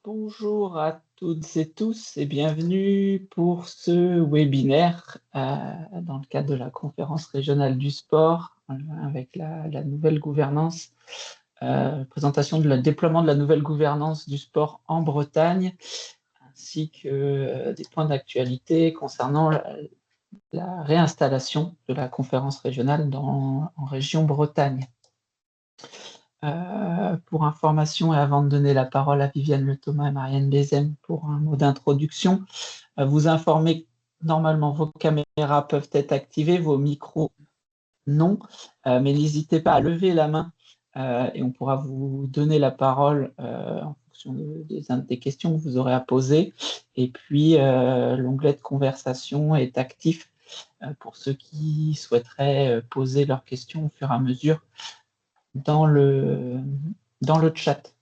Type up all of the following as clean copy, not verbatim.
Bonjour à toutes et tous et bienvenue pour ce webinaire dans le cadre de la conférence régionale du sport avec la nouvelle gouvernance, présentation de déploiement de la nouvelle gouvernance du sport en Bretagne, ainsi que des points d'actualité concernant la réinstallation de la conférence régionale en région Bretagne. Pour information et avant de donner la parole à Viviane Le Thomas et Marianne Bézem pour un mot d'introduction, vous informer que normalement vos caméras peuvent être activées, vos micros non, mais n'hésitez pas à lever la main et on pourra vous donner la parole en fonction des questions que vous aurez à poser. Et puis l'onglet de conversation est actif pour ceux qui souhaiteraient poser leurs questions au fur et à mesure dans le chat.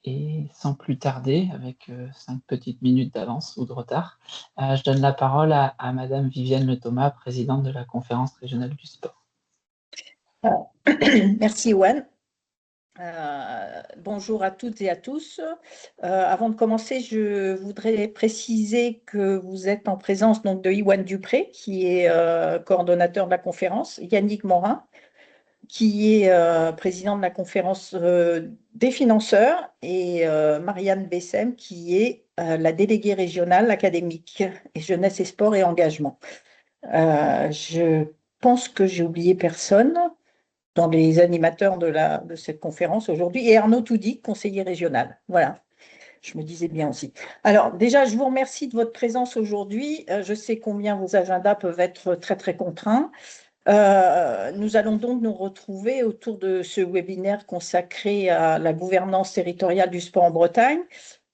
Et sans plus tarder, avec 5 petites minutes d'avance ou de retard, je donne la parole à Madame Viviane Le Thomas, présidente de la conférence régionale du sport. Merci Yoann. Bonjour à toutes et à tous. Avant de commencer, je voudrais préciser que vous êtes en présence donc, de Yoann Dupré, qui est coordonnateur de la conférence, Yannick Morin, qui est président de la conférence des financeurs, et Marianne Bessem, qui est la déléguée régionale académique et jeunesse et sport et engagement. Je pense que j'ai oublié personne dans les animateurs de cette conférence aujourd'hui, et Arnaud Toudy, conseiller régional. Voilà, je me disais bien aussi. Alors déjà, je vous remercie de votre présence aujourd'hui. Je sais combien vos agendas peuvent être très, très contraints. Nous allons donc nous retrouver autour de ce webinaire consacré à la gouvernance territoriale du sport en Bretagne.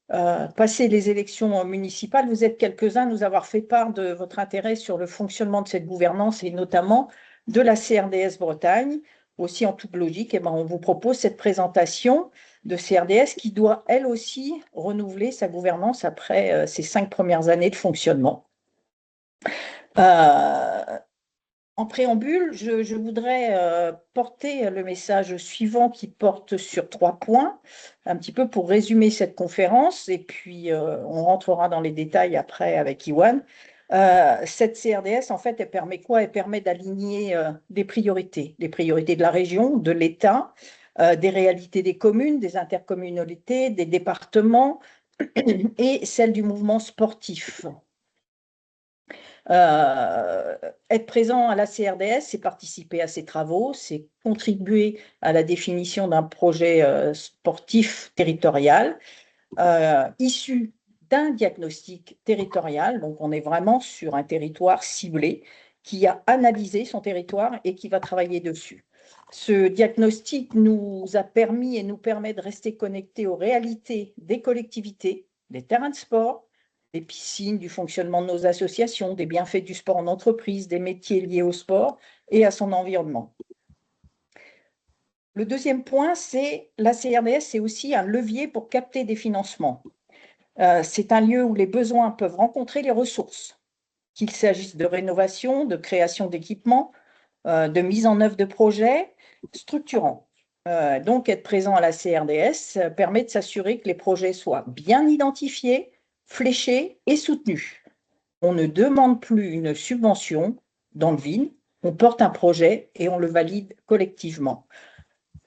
Passé les élections municipales, vous êtes quelques-uns à nous avoir fait part de votre intérêt sur le fonctionnement de cette gouvernance et notamment de la CRDS Bretagne. Aussi, en toute logique, on vous propose cette présentation de CRDS qui doit, elle aussi, renouveler sa gouvernance après ses 5 premières années de fonctionnement. En préambule, je voudrais porter le message suivant qui porte sur 3 points, un petit peu pour résumer cette conférence, et puis on rentrera dans les détails après avec Yoann. Cette CRDS, en fait, elle permet quoi? Elle permet d'aligner des priorités de la région, de l'État, des réalités des communes, des intercommunalités, des départements et celles du mouvement sportif. Être présent à la CRDS, c'est participer à ses travaux, c'est contribuer à la définition d'un projet sportif territorial issu d'un diagnostic territorial. Donc, on est vraiment sur un territoire ciblé qui a analysé son territoire et qui va travailler dessus. Ce diagnostic nous a permis et nous permet de rester connectés aux réalités des collectivités, des terrains de sport, des piscines, du fonctionnement de nos associations, des bienfaits du sport en entreprise, des métiers liés au sport et à son environnement. Le deuxième point, c'est la CRDS, c'est aussi un levier pour capter des financements. C'est un lieu où les besoins peuvent rencontrer les ressources, qu'il s'agisse de rénovation, de création d'équipements, de mise en œuvre de projets structurants. Donc, être présent à la CRDS permet de s'assurer que les projets soient bien identifiés, fléchés et soutenus. On ne demande plus une subvention dans le vide, on porte un projet et on le valide collectivement.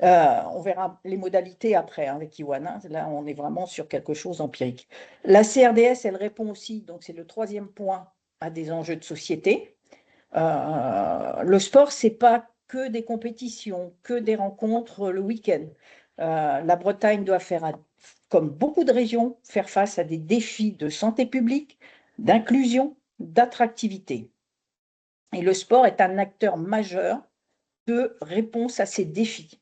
On verra les modalités après avec Yoann. Là, on est vraiment sur quelque chose d'empirique. La CRDS, elle répond aussi, donc c'est le 3e point, à des enjeux de société. Le sport, ce n'est pas que des compétitions, que des rencontres le week-end. La Bretagne doit faire, comme beaucoup de régions, faire face à des défis de santé publique, d'inclusion, d'attractivité. Et le sport est un acteur majeur de réponse à ces défis.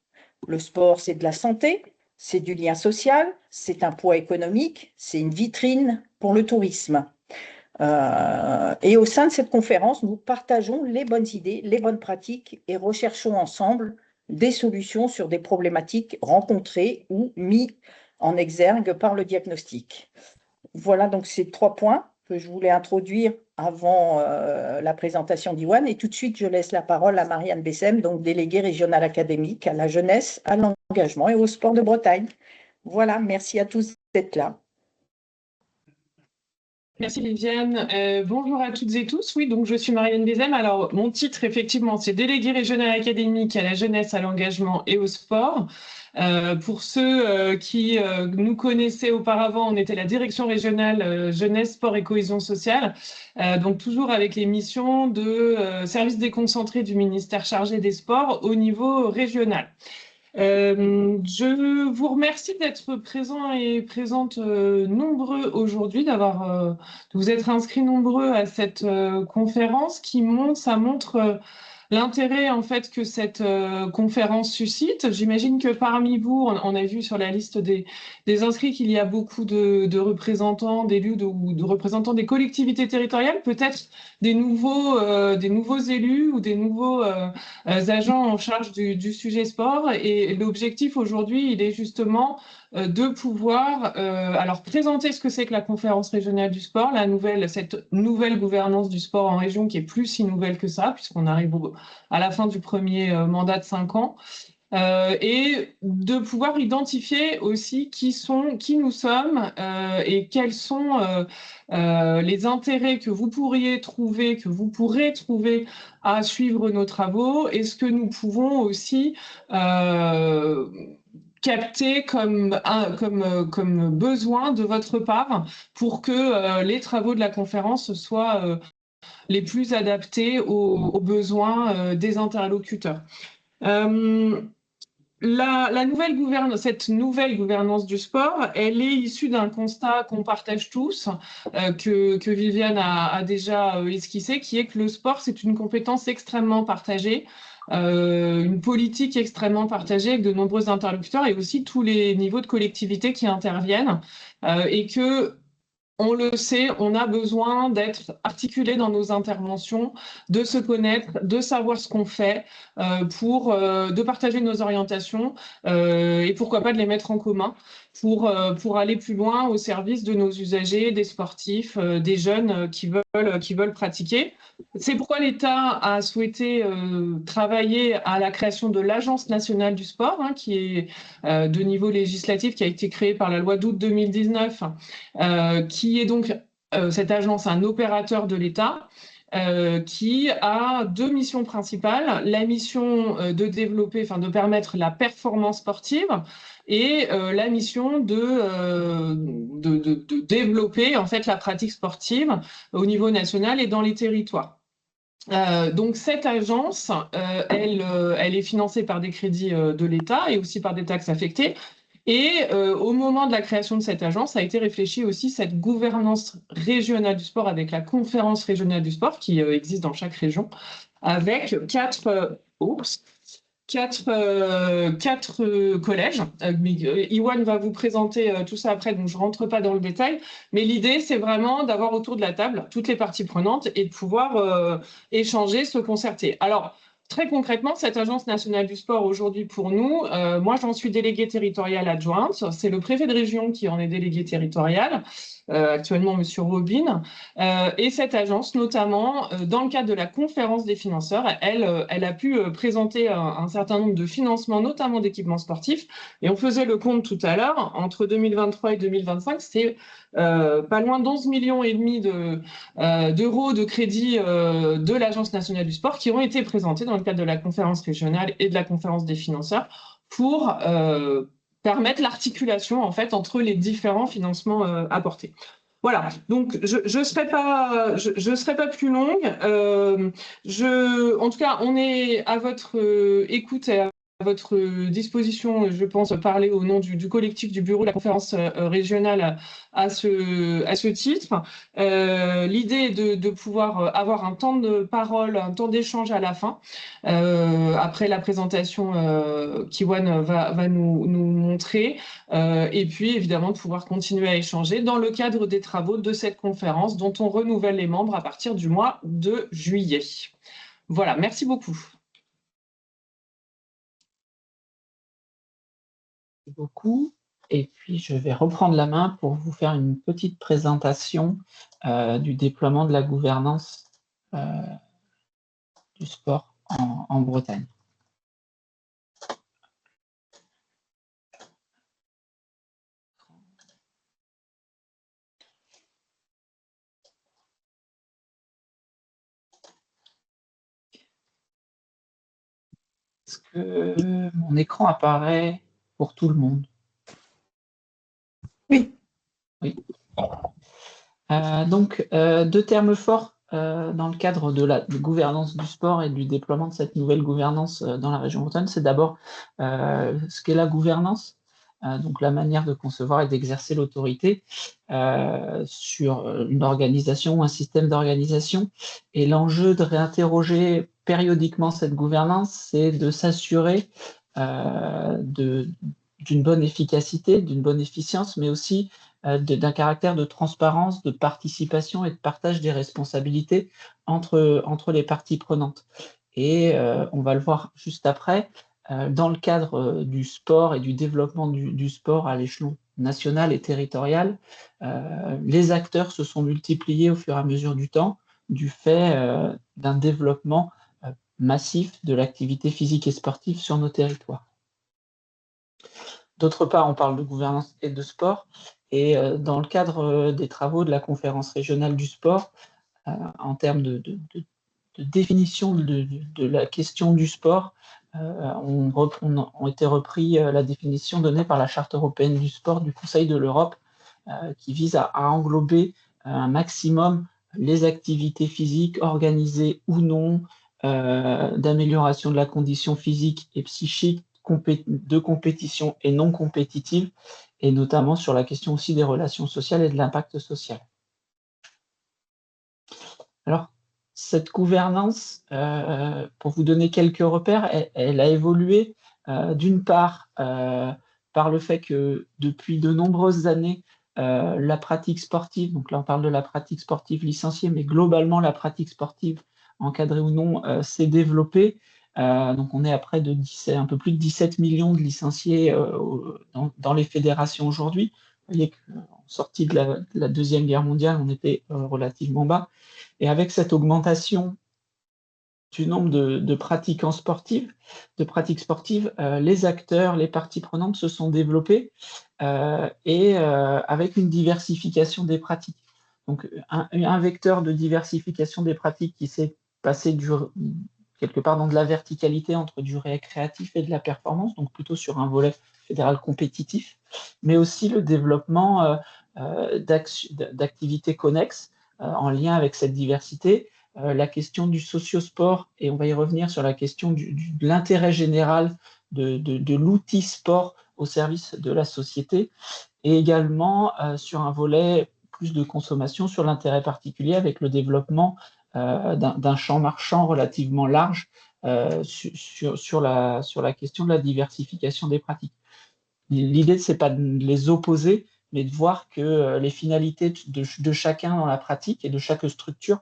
Le sport, c'est de la santé, c'est du lien social, c'est un poids économique, c'est une vitrine pour le tourisme. Et au sein de cette conférence, nous partageons les bonnes idées, les bonnes pratiques et recherchons ensemble des solutions sur des problématiques rencontrées ou mises en exergue par le diagnostic. Voilà donc ces 3 points. que je voulais introduire avant la présentation d'Iwan. Et tout de suite, je laisse la parole à Marianne Bessem, donc déléguée régionale académique à la jeunesse, à l'engagement et au sport de Bretagne. Voilà, merci à tous d'être là. Merci Viviane. Bonjour à toutes et tous. Oui, donc je suis Marianne Bézem. Alors, mon titre, effectivement, c'est déléguée régionale académique à la jeunesse, à l'engagement et au sport. Pour ceux qui nous connaissaient auparavant, on était la direction régionale jeunesse, sport et cohésion sociale. Donc, toujours avec les missions de service déconcentré du ministère chargé des sports au niveau régional. Je vous remercie d'être présents et présentes nombreux aujourd'hui, de vous être inscrits nombreux à cette conférence ça montre l'intérêt en fait que cette conférence suscite. J'imagine que parmi vous, on a vu sur la liste des inscrits qu'il y a beaucoup de représentants, d'élus ou de représentants des collectivités territoriales, peut-être des nouveaux élus ou des nouveaux agents en charge du sujet sport. Et l'objectif aujourd'hui, il est justement de pouvoir alors présenter ce que c'est que la conférence régionale du sport, cette nouvelle gouvernance du sport en région qui est plus si nouvelle que ça, puisqu'on arrive à la fin du premier mandat de 5 ans. Et de pouvoir identifier aussi qui nous sommes et quels sont les intérêts que vous pourrez trouver à suivre nos travaux et ce que nous pouvons aussi capter comme besoin de votre part pour que les travaux de la conférence soient les plus adaptés aux besoins des interlocuteurs. Cette nouvelle gouvernance du sport, elle est issue d'un constat qu'on partage tous, que Viviane a déjà esquissé, qui est que le sport, c'est une compétence extrêmement partagée, une politique extrêmement partagée avec de nombreux interlocuteurs et aussi tous les niveaux de collectivité qui interviennent, et que on le sait, on a besoin d'être articulé dans nos interventions, de se connaître, de savoir ce qu'on fait, de partager nos orientations et pourquoi pas de les mettre en commun pour aller plus loin au service de nos usagers, des sportifs, des jeunes qui veulent pratiquer. C'est pourquoi l'État a souhaité travailler à la création de l'Agence nationale du sport, qui est de niveau législatif, qui a été créée par la loi d'août 2019, qui est donc cette agence, un opérateur de l'État, qui a 2 missions principales. La mission de permettre la performance sportive et la mission de développer en fait la pratique sportive au niveau national et dans les territoires. Donc cette agence, elle est financée par des crédits de l'État et aussi par des taxes affectées. Et au moment de la création de cette agence, a été réfléchie aussi cette gouvernance régionale du sport avec la conférence régionale du sport qui existe dans chaque région, avec 4 collèges. Iwan va vous présenter tout ça après, donc je ne rentre pas dans le détail. Mais l'idée, c'est vraiment d'avoir autour de la table toutes les parties prenantes et de pouvoir échanger, se concerter. Alors, très concrètement, cette Agence nationale du sport aujourd'hui pour nous, moi j'en suis déléguée territoriale adjointe, c'est le préfet de région qui en est délégué territorial, actuellement Monsieur Robin, et cette agence notamment, dans le cadre de la conférence des financeurs, elle a pu présenter un certain nombre de financements, notamment d'équipements sportifs, et on faisait le compte tout à l'heure, entre 2023 et 2025, c'est pas loin d'11,5 millions d'euros de crédits de l'Agence nationale du sport qui ont été présentés dans le cadre de la conférence régionale et de la conférence des financeurs pour permettre l'articulation en fait entre les différents financements apportés. Voilà, donc je serai pas plus longue. En tout cas, on est à votre écoute et à votre disposition, je pense, parler au nom du collectif du bureau de la conférence régionale à ce titre. L'idée est de pouvoir avoir un temps de parole, un temps d'échange à la fin, après la présentation qu'Iwan va nous montrer, et puis évidemment de pouvoir continuer à échanger dans le cadre des travaux de cette conférence dont on renouvelle les membres à partir du mois de juillet. Voilà, merci beaucoup. Beaucoup. Et puis, je vais reprendre la main pour vous faire une petite présentation du déploiement de la gouvernance du sport en Bretagne. Est-ce que mon écran apparaît pour tout le monde? Oui. Oui. Donc, deux termes forts dans le cadre de la gouvernance du sport et du déploiement de cette nouvelle gouvernance dans la région bretonne, c'est d'abord ce qu'est la gouvernance, donc la manière de concevoir et d'exercer l'autorité sur une organisation ou un système d'organisation. Et l'enjeu de réinterroger périodiquement cette gouvernance, c'est de s'assurer d'une bonne efficacité, d'une bonne efficience, mais aussi d'un caractère de transparence, de participation et de partage des responsabilités entre les parties prenantes. Et on va le voir juste après, dans le cadre du sport et du développement du sport à l'échelon national et territorial, les acteurs se sont multipliés au fur et à mesure du temps, du fait d'un développement massif de l'activité physique et sportive sur nos territoires. D'autre part, on parle de gouvernance et de sport, et dans le cadre des travaux de la conférence régionale du sport, en termes de définition de la question du sport, ont été repris la définition donnée par la Charte européenne du sport du Conseil de l'Europe, qui vise à englober un maximum les activités physiques, organisées ou non, d'amélioration de la condition physique et psychique, de compétition et non compétitive, et notamment sur la question aussi des relations sociales et de l'impact social. Alors, cette gouvernance, pour vous donner quelques repères, elle a évolué d'une part par le fait que depuis de nombreuses années, la pratique sportive, donc là on parle de la pratique sportive licenciée, mais globalement la pratique sportive, encadrée ou non, s'est développée. Donc on est à près de un peu plus de 17 millions de licenciés dans les fédérations aujourd'hui. Vous voyez qu'en sortie de la Deuxième Guerre mondiale, on était relativement bas. Et avec cette augmentation du nombre de pratiques sportives, les acteurs, les parties prenantes se sont développés avec une diversification des pratiques. Donc un vecteur de diversification des pratiques qui s'est passé quelque part dans de la verticalité entre du récréatif et de la performance, donc plutôt sur un volet fédéral compétitif, mais aussi le développement d'activités connexes en lien avec cette diversité, la question du sociosport, et on va y revenir sur la question de l'intérêt général de l'outil sport au service de la société, et également sur un volet plus de consommation, sur l'intérêt particulier avec le développement d'un champ marchand relativement large sur la question de la diversification des pratiques. L'idée, ce n'est pas de les opposer, mais de voir que les finalités de chacun dans la pratique et de chaque structure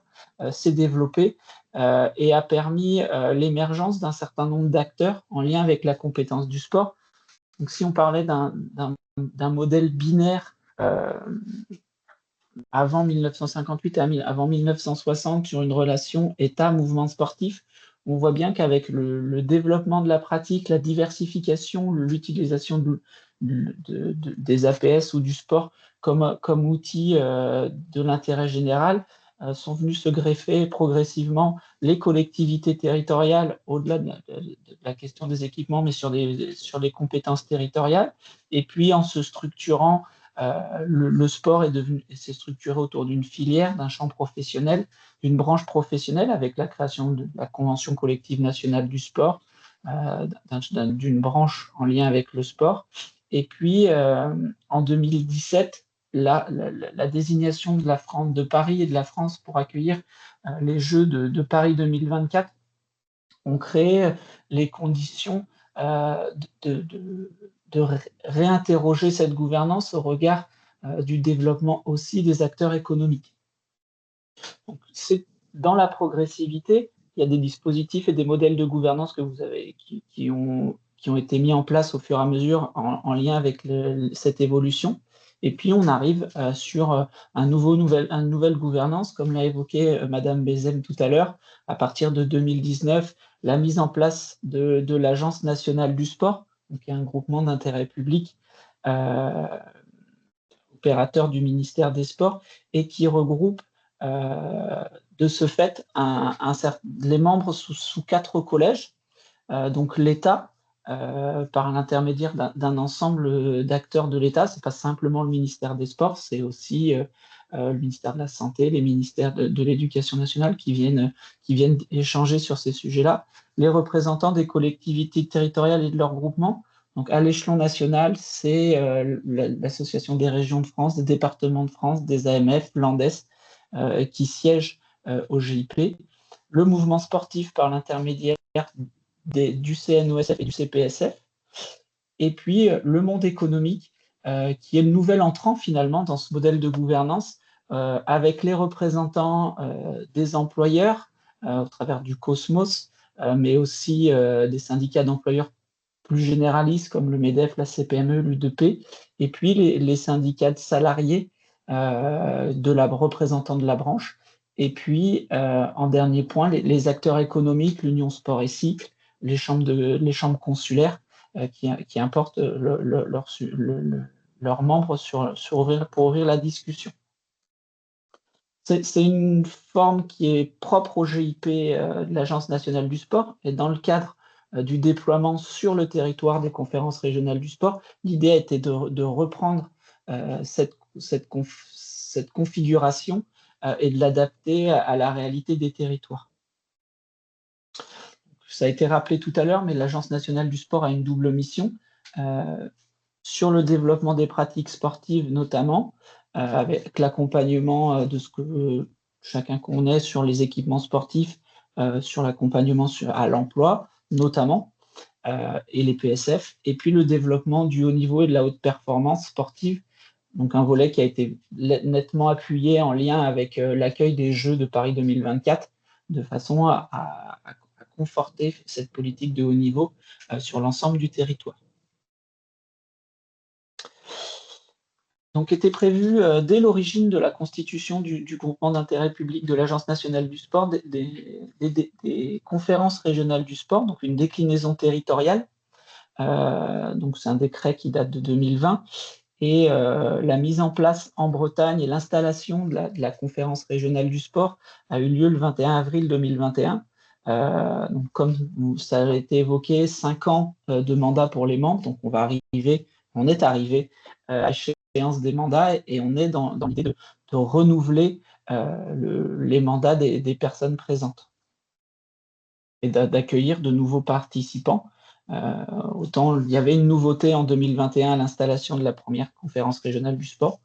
s'est développée et a permis l'émergence d'un certain nombre d'acteurs en lien avec la compétence du sport. Donc, si on parlait d'un modèle binaire avant 1958 et avant 1960 sur une relation État-mouvement sportif, on voit bien qu'avec le développement de la pratique, la diversification, l'utilisation des APS ou du sport comme outil de l'intérêt général, sont venus se greffer progressivement les collectivités territoriales, au-delà de la question des équipements, mais sur les compétences territoriales, et puis en se structurant, le sport s'est structuré autour d'une filière, d'un champ professionnel, d'une branche professionnelle avec la création de la Convention collective nationale du sport, d'une branche en lien avec le sport. Et puis, en 2017, la désignation de Paris et de la France pour accueillir les Jeux de Paris 2024 ont créé les conditions de réinterroger cette gouvernance au regard du développement aussi des acteurs économiques. Donc, dans la progressivité, il y a des dispositifs et des modèles de gouvernance que vous avez qui ont qui ont été mis en place au fur et à mesure en lien avec cette évolution. Et puis, on arrive sur une nouvelle gouvernance, comme l'a évoqué Madame Bézem tout à l'heure, à partir de 2019, la mise en place de l'Agence nationale du sport, donc un groupement d'intérêt public opérateur du ministère des Sports et qui regroupe de ce fait les membres sous 4 collèges. Donc l'État, par l'intermédiaire d'un ensemble d'acteurs de l'État, ce n'est pas simplement le ministère des Sports, c'est aussi le ministère de la Santé, les ministères de l'Éducation nationale qui viennent échanger sur ces sujets-là, les représentants des collectivités territoriales et de leurs groupements. Donc à l'échelon national, c'est l'Association des régions de France, des départements de France, des AMF, l'ANDES, qui siègent au GIP. Le mouvement sportif par l'intermédiaire du CNOSF et du CPSF, et puis le monde économique, qui est le nouvel entrant finalement dans ce modèle de gouvernance, avec les représentants des employeurs au travers du Cosmos, mais aussi des syndicats d'employeurs plus généralistes comme le MEDEF, la CPME, l'UDP, et puis les syndicats de salariés représentants de la branche, et puis en dernier point, les acteurs économiques, l'Union Sport et Cycle, les chambres consulaires qui importent leurs membres pour ouvrir la discussion. C'est une forme qui est propre au GIP de l'Agence nationale du sport, et dans le cadre du déploiement sur le territoire des conférences régionales du sport, l'idée a été de reprendre cette configuration et de l'adapter à la réalité des territoires. Ça a été rappelé tout à l'heure, mais l'Agence nationale du sport a une double mission sur le développement des pratiques sportives notamment, avec l'accompagnement de ce que chacun connaît sur les équipements sportifs, sur l'accompagnement à l'emploi notamment, et les PSF, et puis le développement du haut niveau et de la haute performance sportive, donc un volet qui a été nettement appuyé en lien avec l'accueil des Jeux de Paris 2024, de façon à conforter cette politique de haut niveau sur l'ensemble du territoire. Donc était prévu dès l'origine de la constitution du groupement d'intérêt public de l'Agence nationale du sport des conférences régionales du sport, donc une déclinaison territoriale. Donc c'est un décret qui date de 2020, et la mise en place en Bretagne et l'installation de la conférence régionale du sport a eu lieu le 21 avril 2021. Donc comme ça a été évoqué, 5 ans de mandat pour les membres, donc on est arrivé à l'échéance des mandats, et on est dans l'idée de renouveler les mandats des personnes présentes et d'accueillir de nouveaux participants. Autant il y avait une nouveauté en 2021 à l'installation de la première conférence régionale du sport.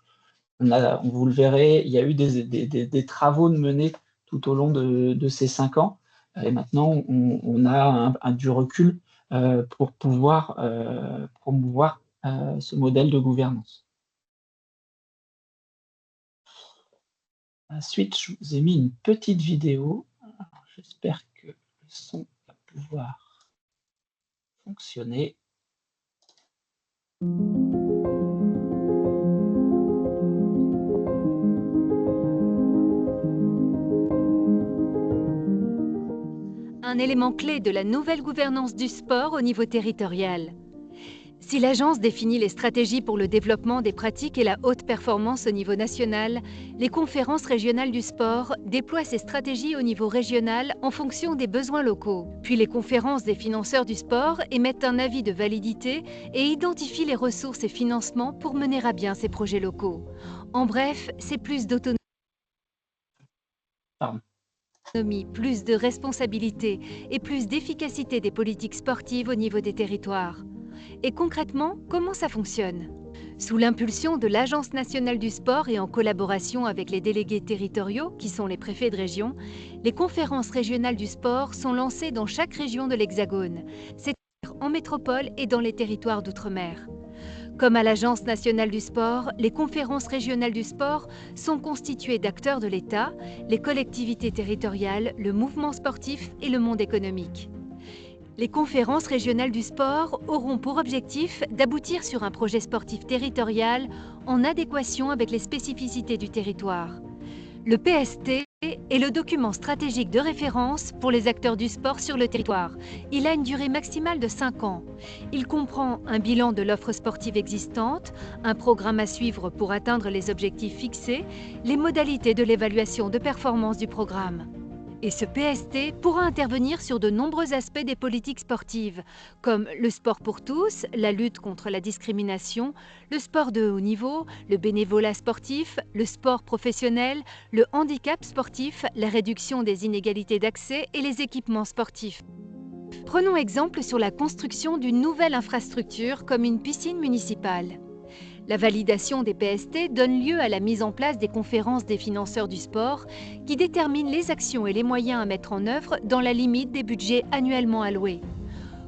Vous le verrez, il y a eu des travaux menés tout au long de ces 5 ans, et maintenant on a du recul pour pouvoir promouvoir ce modèle de gouvernance. Ensuite, je vous ai mis une petite vidéo. J'espère que le son va pouvoir fonctionner. Un élément clé de la nouvelle gouvernance du sport au niveau territorial. Si l'agence définit les stratégies pour le développement des pratiques et la haute performance au niveau national, les conférences régionales du sport déploient ces stratégies au niveau régional en fonction des besoins locaux. Puis les conférences des financeurs du sport émettent un avis de validité et identifient les ressources et financements pour mener à bien ces projets locaux. En bref, c'est plus d'autonomie, plus de responsabilité et plus d'efficacité des politiques sportives au niveau des territoires. Et concrètement, comment ça fonctionne? Sous l'impulsion de l'Agence nationale du sport et en collaboration avec les délégués territoriaux, qui sont les préfets de région, les conférences régionales du sport sont lancées dans chaque région de l'Hexagone, c'est-à-dire en métropole et dans les territoires d'outre-mer. Comme à l'Agence nationale du sport, les conférences régionales du sport sont constituées d'acteurs de l'État, les collectivités territoriales, le mouvement sportif et le monde économique. Les conférences régionales du sport auront pour objectif d'aboutir sur un projet sportif territorial en adéquation avec les spécificités du territoire. Le PST est le document stratégique de référence pour les acteurs du sport sur le territoire. Il a une durée maximale de 5 ans. Il comprend un bilan de l'offre sportive existante, un programme à suivre pour atteindre les objectifs fixés, les modalités de l'évaluation de performance du programme. Et ce PST pourra intervenir sur de nombreux aspects des politiques sportives, comme le sport pour tous, la lutte contre la discrimination, le sport de haut niveau, le bénévolat sportif, le sport professionnel, le handicap sportif, la réduction des inégalités d'accès et les équipements sportifs. Prenons exemple sur la construction d'une nouvelle infrastructure comme une piscine municipale. La validation des PST donne lieu à la mise en place des conférences des financeurs du sport qui déterminent les actions et les moyens à mettre en œuvre dans la limite des budgets annuellement alloués.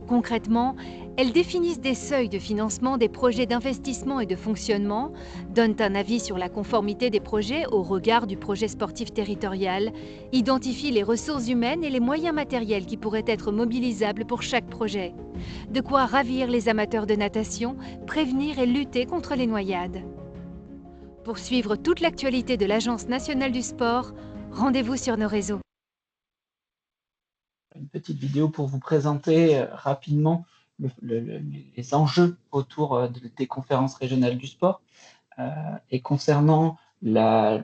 Concrètement, elles définissent des seuils de financement des projets d'investissement et de fonctionnement, donnent un avis sur la conformité des projets au regard du projet sportif territorial, identifient les ressources humaines et les moyens matériels qui pourraient être mobilisables pour chaque projet. De quoi ravir les amateurs de natation, prévenir et lutter contre les noyades. Pour suivre toute l'actualité de l'Agence nationale du sport, rendez-vous sur nos réseaux. Une petite vidéo pour vous présenter rapidement les enjeux autour des conférences régionales du sport et concernant les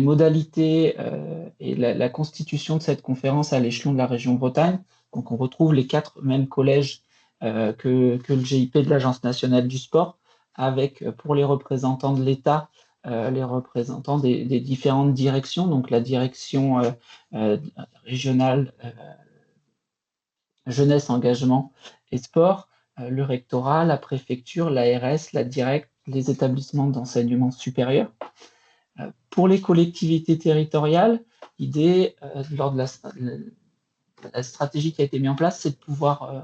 modalités et la constitution de cette conférence à l'échelon de la région Bretagne. Donc on retrouve les 4 mêmes collèges que le GIP de l'Agence nationale du sport, avec pour les représentants de l'État, les représentants des différentes directions, donc la direction régionale jeunesse, engagement et sport, le rectorat, la préfecture, l'ARS, la directe, les établissements d'enseignement supérieur. Pour les collectivités territoriales, l'idée, lors de la stratégie qui a été mise en place, c'est de pouvoir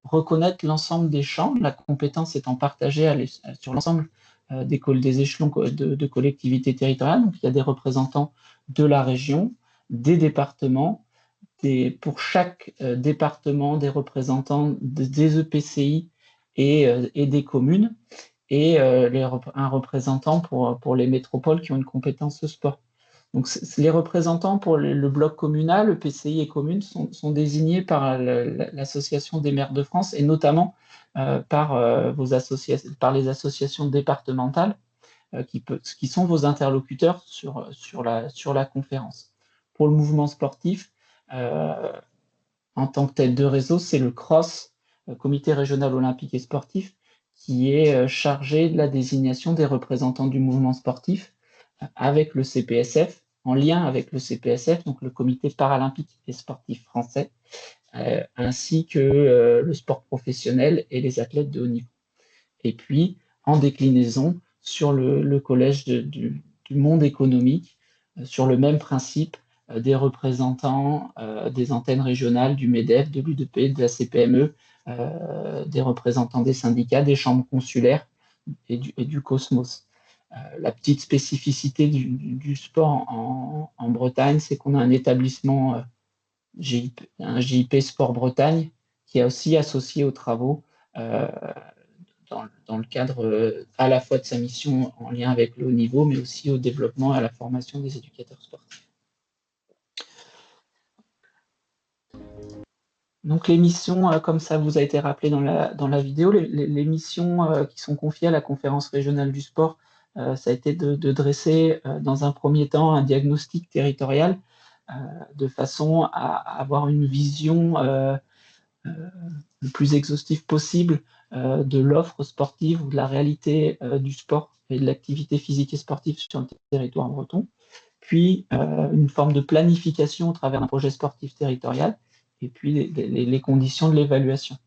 reconnaître l'ensemble des champs, la compétence étant partagée sur l'ensemble des échelons de collectivités territoriales. Donc, il y a des représentants de la région, des départements, pour chaque département, des représentants des EPCI et des communes, et un représentant pour les métropoles qui ont une compétence sport. Donc, les représentants pour le bloc communal, EPCI et communes, sont désignés par l'Association des maires de France et notamment par les associations départementales qui sont vos interlocuteurs sur la conférence. Pour le mouvement sportif, en tant que tel de réseau, c'est le CROSS, Comité régional olympique et sportif, qui est chargé de la désignation des représentants du mouvement sportif avec le CPSF, en lien avec le CPSF, donc le Comité paralympique et sportif français, ainsi que le sport professionnel et les athlètes de haut niveau. Et puis, en déclinaison, sur le collège du monde économique, sur le même principe, des représentants des antennes régionales, du MEDEF, de l'UDP, de la CPME, des représentants des syndicats, des chambres consulaires et du Cosmos. La petite spécificité du sport en Bretagne, c'est qu'on a un établissement un GIP Sport Bretagne qui est aussi associé aux travaux dans le cadre à la fois de sa mission en lien avec le haut niveau, mais aussi au développement et à la formation des éducateurs sportifs. Donc les missions, comme ça vous a été rappelé dans la vidéo, les missions qui sont confiées à la conférence régionale du sport, ça a été de dresser dans un premier temps un diagnostic territorial de façon à avoir une vision le plus exhaustive possible de l'offre sportive ou de la réalité du sport et de l'activité physique et sportive sur le territoire breton, puis une forme de planification au travers d'un projet sportif territorial, et puis les conditions de l'évaluation.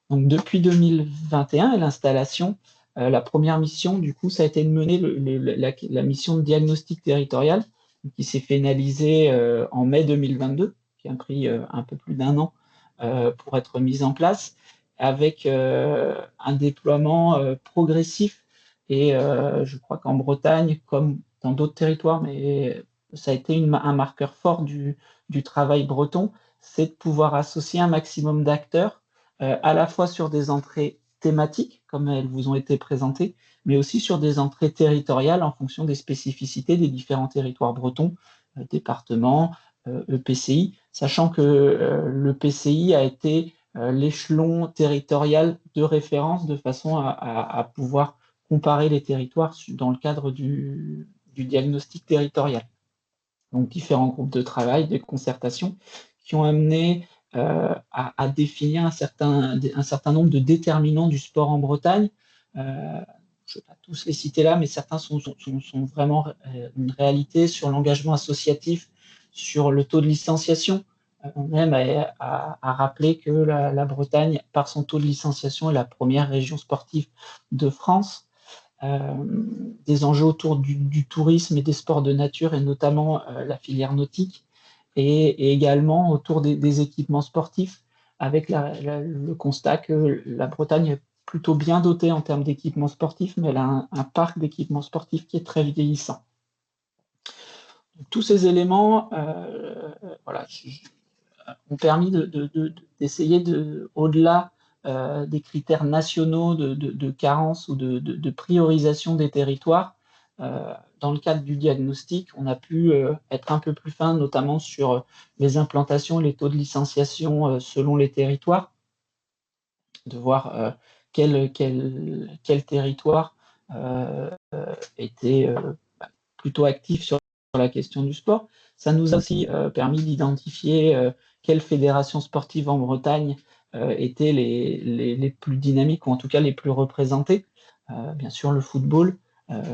Donc depuis 2021 et l'installation, la première mission, du coup, ça a été de mener la mission de diagnostic territorial qui s'est finalisée en mai 2022, qui a pris un peu plus d'1 an pour être mise en place, avec un déploiement progressif. Et je crois qu'en Bretagne, comme dans d'autres territoires, mais ça a été un marqueur fort du travail breton, c'est de pouvoir associer un maximum d'acteurs, à la fois sur des entrées thématiques, comme elles vous ont été présentées, mais aussi sur des entrées territoriales en fonction des spécificités des différents territoires bretons, départements, EPCI, sachant que l'EPCI a été l'échelon territorial de référence de façon à pouvoir comparer les territoires dans le cadre du diagnostic territorial. Donc différents groupes de travail, de concertation qui ont amené à définir un certain nombre de déterminants du sport en Bretagne. Je ne vais pas tous les citer là, mais certains sont vraiment une réalité sur l'engagement associatif, sur le taux de licenciation. On même à rappeler que la Bretagne, par son taux de licenciation, est la première région sportive de France. Des enjeux autour du tourisme et des sports de nature, et notamment la filière nautique, et également autour des équipements sportifs, avec le constat que la Bretagne est plutôt bien dotée en termes d'équipements sportifs, mais elle a un parc d'équipements sportifs qui est très vieillissant. Donc, tous ces éléments voilà, ont permis d'essayer au-delà des critères nationaux de carence ou de priorisation des territoires. Dans le cadre du diagnostic, on a pu être un peu plus fin, notamment sur les implantations et les taux de licenciation selon les territoires, de voir quel territoire était plutôt actif sur la question du sport. Ça nous a aussi permis d'identifier quelles fédérations sportives en Bretagne étaient les plus dynamiques, ou en tout cas les plus représentées. Bien sûr, le football.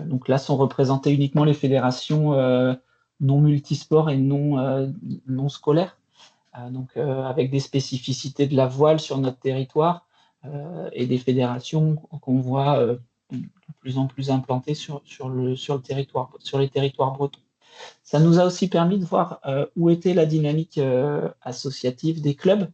Donc là, sont représentées uniquement les fédérations non multisports et non scolaires. Donc avec des spécificités de la voile sur notre territoire et des fédérations qu'on voit de plus en plus implantées sur le territoire, sur les territoires bretons. Ça nous a aussi permis de voir où était la dynamique associative des clubs.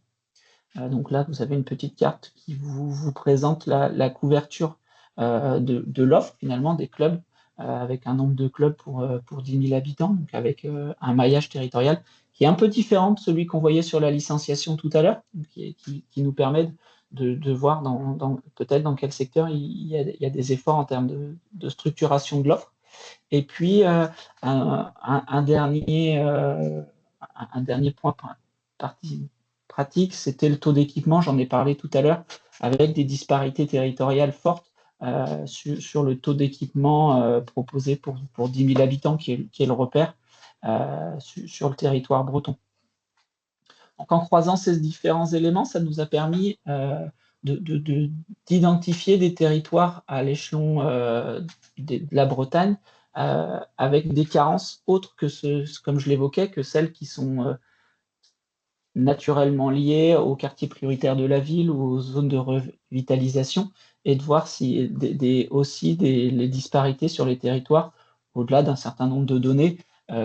Donc là, vous avez une petite carte qui vous présente la couverture de l'offre, finalement, des clubs, avec un nombre de clubs pour 10 000 habitants, donc avec un maillage territorial qui est un peu différent de celui qu'on voyait sur la licenciation tout à l'heure, qui nous permet de voir peut-être dans quel secteur il y a des efforts en termes de structuration de l'offre. Et puis, un dernier point pratique, c'était le taux d'équipement, j'en ai parlé tout à l'heure, avec des disparités territoriales fortes sur le taux d'équipement proposé pour 10 000 habitants, qui est le repère sur le territoire breton. Donc, en croisant ces différents éléments, ça nous a permis d'identifier des territoires à l'échelon de la Bretagne avec des carences autres que comme je l'évoquais, que celles qui sont naturellement liées aux quartiers prioritaires de la ville ou aux zones de revitalisation, et de voir si aussi les disparités sur les territoires, au-delà d'un certain nombre de données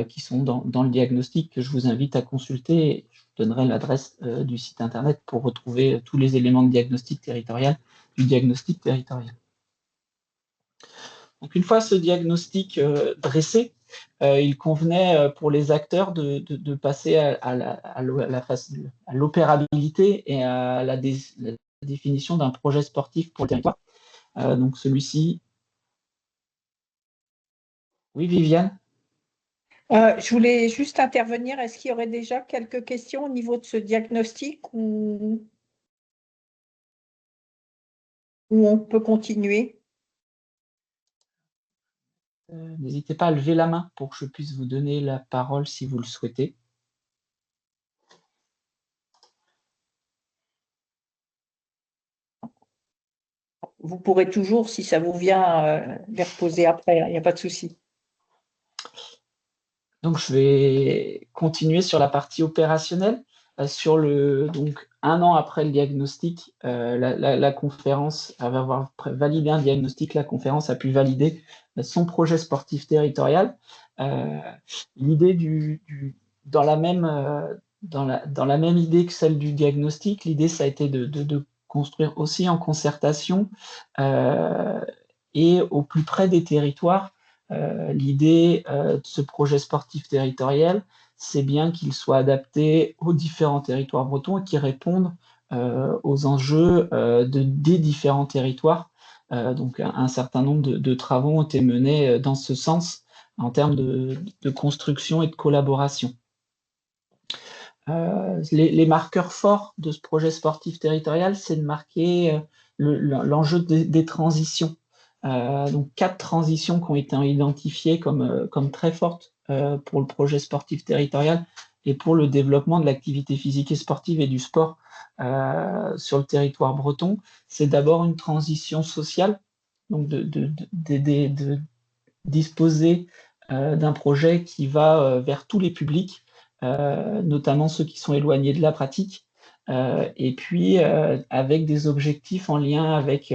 qui sont dans le diagnostic, que je vous invite à consulter. Je vous donnerai l'adresse du site internet pour retrouver tous les éléments de diagnostic territorial, du diagnostic territorial. Donc, une fois ce diagnostic dressé, il convenait pour les acteurs de passer à l'opérabilité et à la définition d'un projet sportif pour le territoire. Donc, celui-ci. Oui, Viviane? Je voulais juste intervenir. Est-ce qu'il y aurait déjà quelques questions au niveau de ce diagnostic ou on peut continuer? N'hésitez pas à lever la main pour que je puisse vous donner la parole si vous le souhaitez. Vous pourrez toujours, si ça vous vient, les reposer après, il n'y a pas de souci. Donc, je vais continuer sur la partie opérationnelle. Donc, un an après le diagnostic, la conférence va avoir validé un diagnostic. La conférence a pu valider son projet sportif territorial. L'idée dans la même idée que celle du diagnostic, l'idée, ça a été de construire aussi en concertation et au plus près des territoires. L'idée de ce projet sportif territorial, c'est bien qu'ils soient adaptés aux différents territoires bretons et qu'ils répondent aux enjeux des différents territoires. Donc un certain nombre de travaux ont été menés dans ce sens en termes de construction et de collaboration. Les marqueurs forts de ce projet sportif territorial, c'est de marquer l'enjeu des transitions. Donc 4 transitions qui ont été identifiées comme très fortes pour le projet sportif territorial et pour le développement de l'activité physique et sportive et du sport sur le territoire breton. C'est d'abord une transition sociale, donc de disposer d'un projet qui va vers tous les publics, notamment ceux qui sont éloignés de la pratique, et puis avec des objectifs en lien avec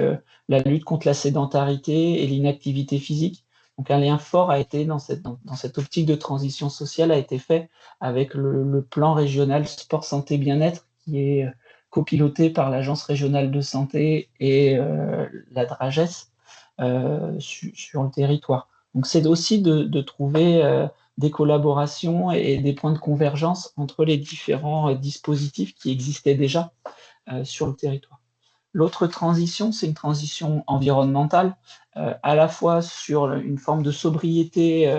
la lutte contre la sédentarité et l'inactivité physique. Donc un lien fort a été dans cette optique de transition sociale a été fait avec le plan régional sport santé bien-être qui est copiloté par l'Agence régionale de santé et la DRAGES sur le territoire. Donc c'est aussi de trouver des collaborations et des points de convergence entre les différents dispositifs qui existaient déjà sur le territoire. L'autre transition, c'est une transition environnementale, à la fois sur une forme de sobriété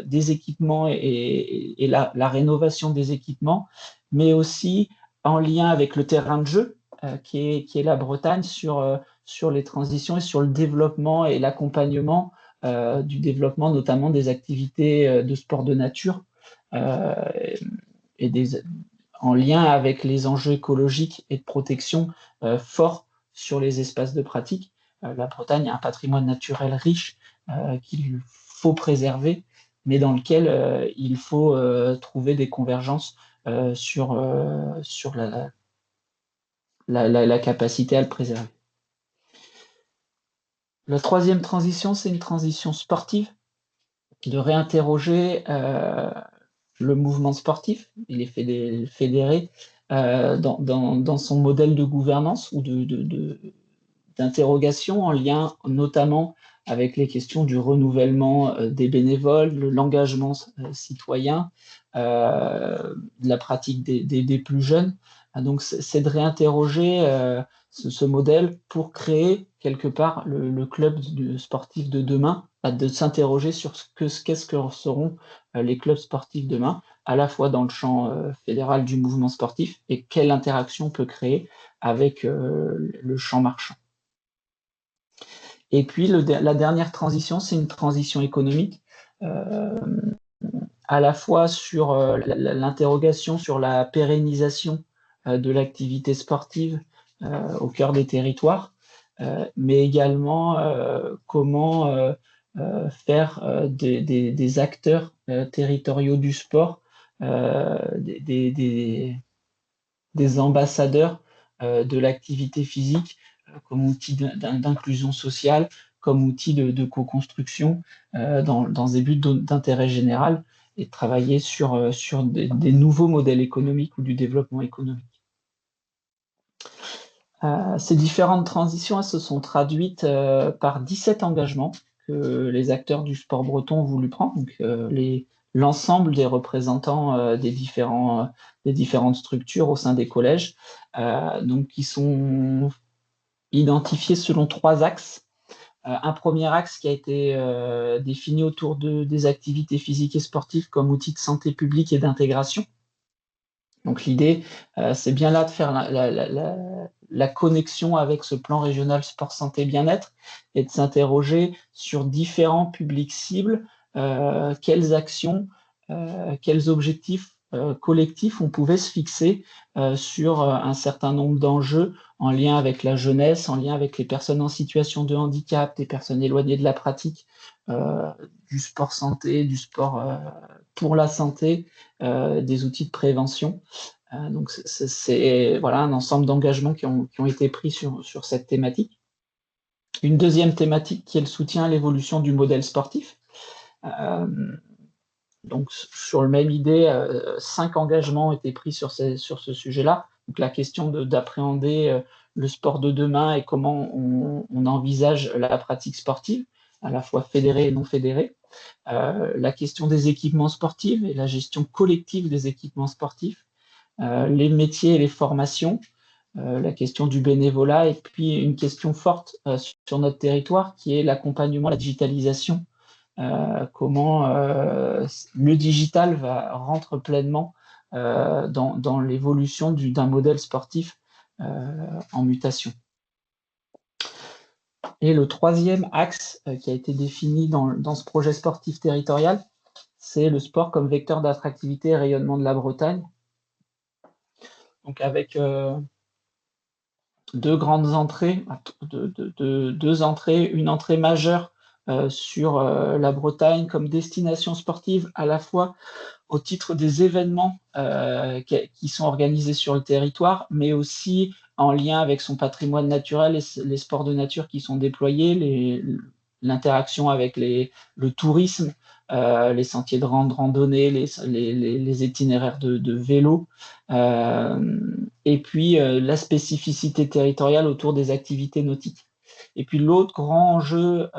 des équipements et la rénovation des équipements, mais aussi en lien avec le terrain de jeu, qui est la Bretagne, sur les transitions et sur le développement et l'accompagnement du développement notamment des activités de sport de nature en lien avec les enjeux écologiques et de protection forts sur les espaces de pratique. La Bretagne a un patrimoine naturel riche qu'il faut préserver, mais dans lequel il faut trouver des convergences sur la capacité à le préserver. La troisième transition, c'est une transition sportive, de réinterroger le mouvement sportif, il est fédéré dans son modèle de gouvernance ou d'interrogation en lien notamment avec les questions du renouvellement des bénévoles, l'engagement citoyen, de la pratique des plus jeunes. Donc c'est de réinterroger ce modèle pour créer quelque part le club sportif de demain, de s'interroger sur qu'est-ce que seront les clubs sportifs demain, à la fois dans le champ fédéral du mouvement sportif et quelle interaction on peut créer avec le champ marchand. Et puis la dernière transition, c'est une transition économique, à la fois sur l'interrogation sur la pérennisation de l'activité sportive au cœur des territoires, mais également comment faire des acteurs territoriaux du sport, des ambassadeurs de l'activité physique comme outil d'inclusion sociale, comme outil de co-construction dans des buts d'intérêt général et de travailler sur des nouveaux modèles économiques ou du développement économique. Ces différentes transitions elles se sont traduites par 17 engagements que les acteurs du sport breton ont voulu prendre, donc l'ensemble des représentants des différentes structures au sein des collèges, donc qui sont identifiés selon 3 axes. Un premier axe qui a été défini autour des activités physiques et sportives comme outil de santé publique et d'intégration. Donc l'idée, c'est bien là de faire la connexion avec ce plan régional sport santé bien-être et de s'interroger sur différents publics cibles, quelles actions, quels objectifs collectifs on pouvait se fixer sur un certain nombre d'enjeux en lien avec la jeunesse, en lien avec les personnes en situation de handicap, des personnes éloignées de la pratique, du sport santé, du sport pour la santé, des outils de prévention. Donc c'est voilà, un ensemble d'engagements qui ont été pris sur cette thématique. Une deuxième thématique qui est le soutien à l'évolution du modèle sportif. Donc sur la même idée, 5 engagements ont été pris sur ce sujet-là. Donc la question d'appréhender le sport de demain et comment on envisage la pratique sportive, à la fois fédérée et non fédérée. la question des équipements sportifs et la gestion collective des équipements sportifs, les métiers et les formations, la question du bénévolat, et puis une question forte sur notre territoire qui est l'accompagnement, la digitalisation, comment le digital rentre pleinement dans l'évolution d'un modèle sportif en mutation. Et le troisième axe qui a été défini dans ce projet sportif territorial, c'est le sport comme vecteur d'attractivité et rayonnement de la Bretagne. Donc avec deux grandes entrées, deux entrées, une entrée majeure sur la Bretagne comme destination sportive, à la fois au titre des événements qui sont organisés sur le territoire, mais aussi en lien avec son patrimoine naturel et les sports de nature qui sont déployés, l'interaction avec le tourisme, les sentiers de randonnée, les itinéraires de vélo, et puis la spécificité territoriale autour des activités nautiques. Et puis l'autre grand enjeu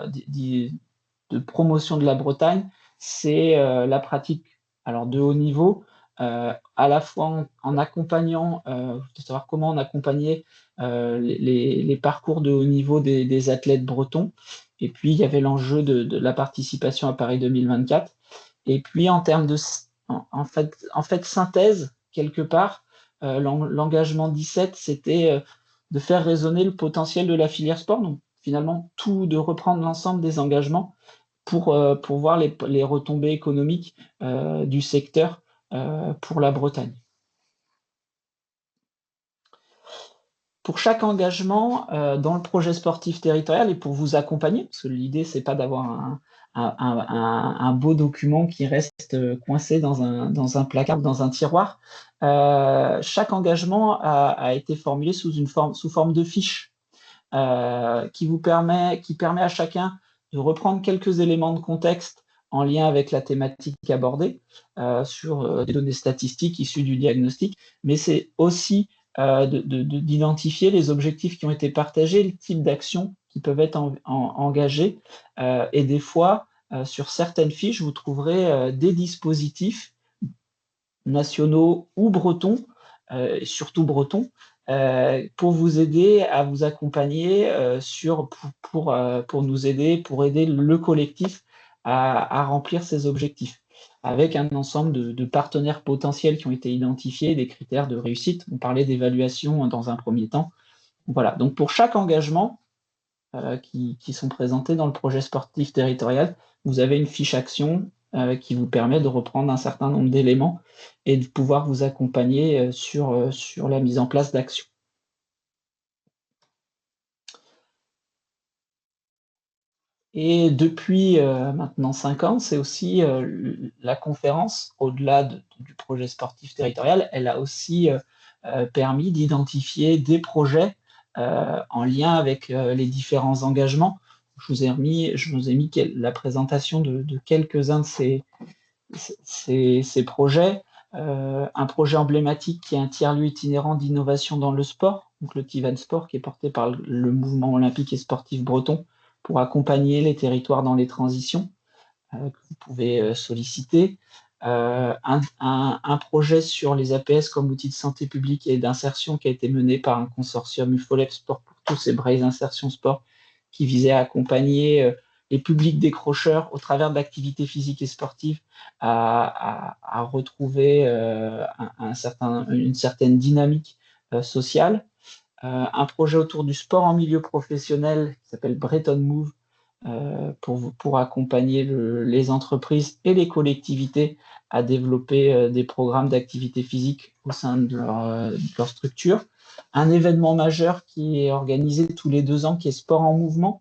de promotion de la Bretagne, c'est la pratique de haut niveau, à la fois en accompagnant, de savoir comment on accompagnait les parcours de haut niveau des athlètes bretons. Et puis, il y avait l'enjeu de la participation à Paris 2024. Et puis, en termes de synthèse, quelque part, l'engagement 17, c'était de faire résonner le potentiel de la filière sport. Donc, finalement, de reprendre l'ensemble des engagements pour voir les retombées économiques du secteur pour la Bretagne. Pour chaque engagement dans le projet sportif territorial et pour vous accompagner, parce que l'idée, c'est pas d'avoir un beau document qui reste coincé dans un placard, dans un tiroir, chaque engagement a été formulé sous forme de fiche qui permet à chacun de reprendre quelques éléments de contexte en lien avec la thématique abordée sur des données statistiques issues du diagnostic, mais c'est aussi d'identifier les objectifs qui ont été partagés, le type d'actions qui peuvent être engagées, et des fois, sur certaines fiches, vous trouverez des dispositifs nationaux ou bretons, surtout bretons, pour vous aider à vous accompagner pour nous aider, pour aider le collectif à remplir ses objectifs, avec un ensemble de partenaires potentiels qui ont été identifiés, des critères de réussite. On parlait d'évaluation dans un premier temps. Voilà, donc pour chaque engagement qui sont présentés dans le projet sportif territorial, vous avez une fiche action qui vous permet de reprendre un certain nombre d'éléments et de pouvoir vous accompagner sur la mise en place d'actions. Et depuis maintenant 5 ans, c'est aussi la conférence, au-delà du projet sportif territorial, elle a aussi permis d'identifier des projets en lien avec les différents engagements. Je vous ai mis la présentation de quelques-uns de ces projets. Un projet emblématique qui est un tiers-lieu itinérant d'innovation dans le sport, donc le Tivan Sport, qui est porté par le mouvement olympique et sportif breton pour accompagner les territoires dans les transitions, que vous pouvez solliciter. Un projet sur les APS comme outil de santé publique et d'insertion qui a été mené par un consortium UFOLEP Sport pour tous et Braille Insertion Sport, qui visait à accompagner les publics décrocheurs au travers de l'activité physique et sportive à retrouver une certaine dynamique sociale. Un projet autour du sport en milieu professionnel qui s'appelle Breton Move pour accompagner les entreprises et les collectivités à développer des programmes d'activité physique au sein de leur structure. Un événement majeur qui est organisé tous les 2 ans, qui est Sport en mouvement,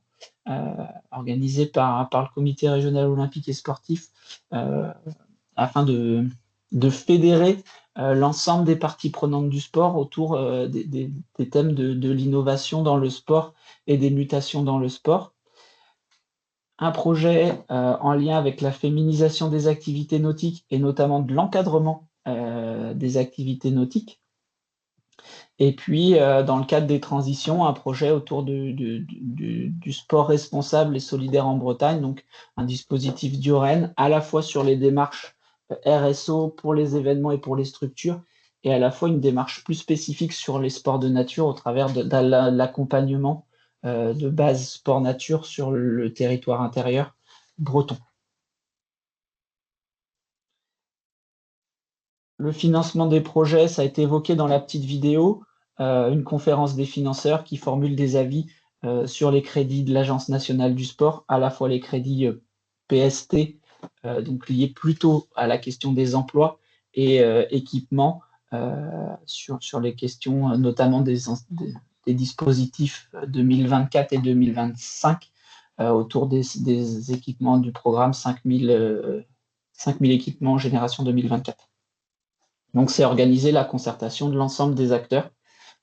organisé par le comité régional olympique et sportif afin de fédérer l'ensemble des parties prenantes du sport autour des thèmes de l'innovation dans le sport et des mutations dans le sport. Un projet en lien avec la féminisation des activités nautiques et notamment de l'encadrement des activités nautiques. Et puis, dans le cadre des transitions, un projet autour du sport responsable et solidaire en Bretagne, donc un dispositif Dioren, à la fois sur les démarches RSO pour les événements et pour les structures, et à la fois une démarche plus spécifique sur les sports de nature au travers de l'accompagnement de base sport nature sur le territoire intérieur breton. Le financement des projets, ça a été évoqué dans la petite vidéo, une conférence des financeurs qui formule des avis sur les crédits de l'Agence nationale du sport, à la fois les crédits PST, donc liés plutôt à la question des emplois, et équipements sur les questions notamment des dispositifs 2024 et 2025 autour des équipements du programme 5000 équipements génération 2024. Donc, c'est organiser la concertation de l'ensemble des acteurs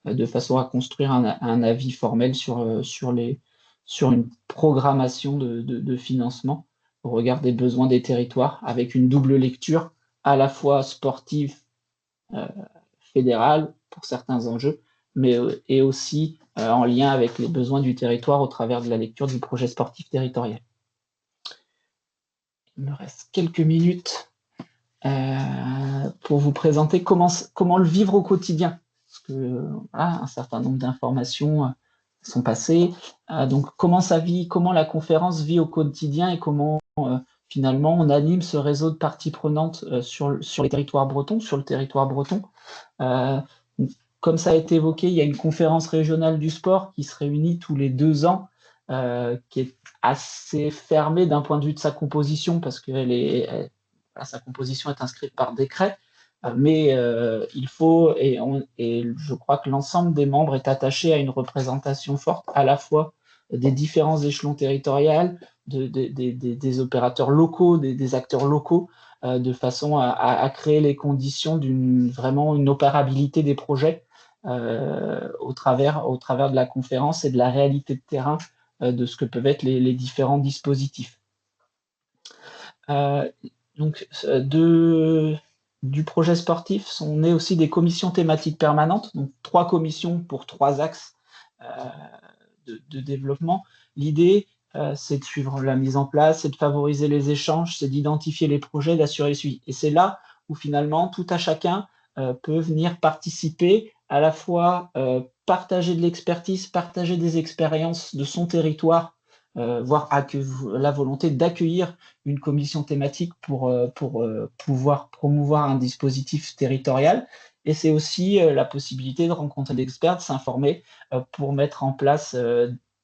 de façon à construire un avis formel sur une programmation de financement au regard des besoins des territoires, avec une double lecture à la fois sportive, fédérale pour certains enjeux, mais et aussi en lien avec les besoins du territoire au travers de la lecture du projet sportif territorial. Il me reste quelques minutes pour vous présenter comment le vivre au quotidien. Parce que voilà, un certain nombre d'informations sont passées. Donc comment la conférence vit au quotidien et comment finalement on anime ce réseau de parties prenantes sur les territoires bretons, sur le territoire breton. Comme ça a été évoqué, il y a une conférence régionale du sport qui se réunit tous les 2 ans, qui est assez fermée d'un point de vue de sa composition parce qu'elle sa composition est inscrite par décret, mais il faut, et je crois que l'ensemble des membres est attaché à une représentation forte, à la fois des différents échelons territoriaux, des opérateurs locaux, des acteurs locaux, de façon à créer les conditions vraiment une opérabilité des projets au travers de la conférence et de la réalité de terrain de ce que peuvent être les différents dispositifs. Donc, du projet sportif sont nées aussi des commissions thématiques permanentes, donc 3 commissions pour 3 axes de développement. L'idée, c'est de suivre la mise en place, c'est de favoriser les échanges, c'est d'identifier les projets, d'assurer le suivi. Et c'est là où finalement tout à chacun peut venir participer, à la fois partager de l'expertise, partager des expériences de son territoire, voire la volonté d'accueillir une commission thématique pour pouvoir promouvoir un dispositif territorial. Et c'est aussi la possibilité de rencontrer des experts, de s'informer pour mettre en place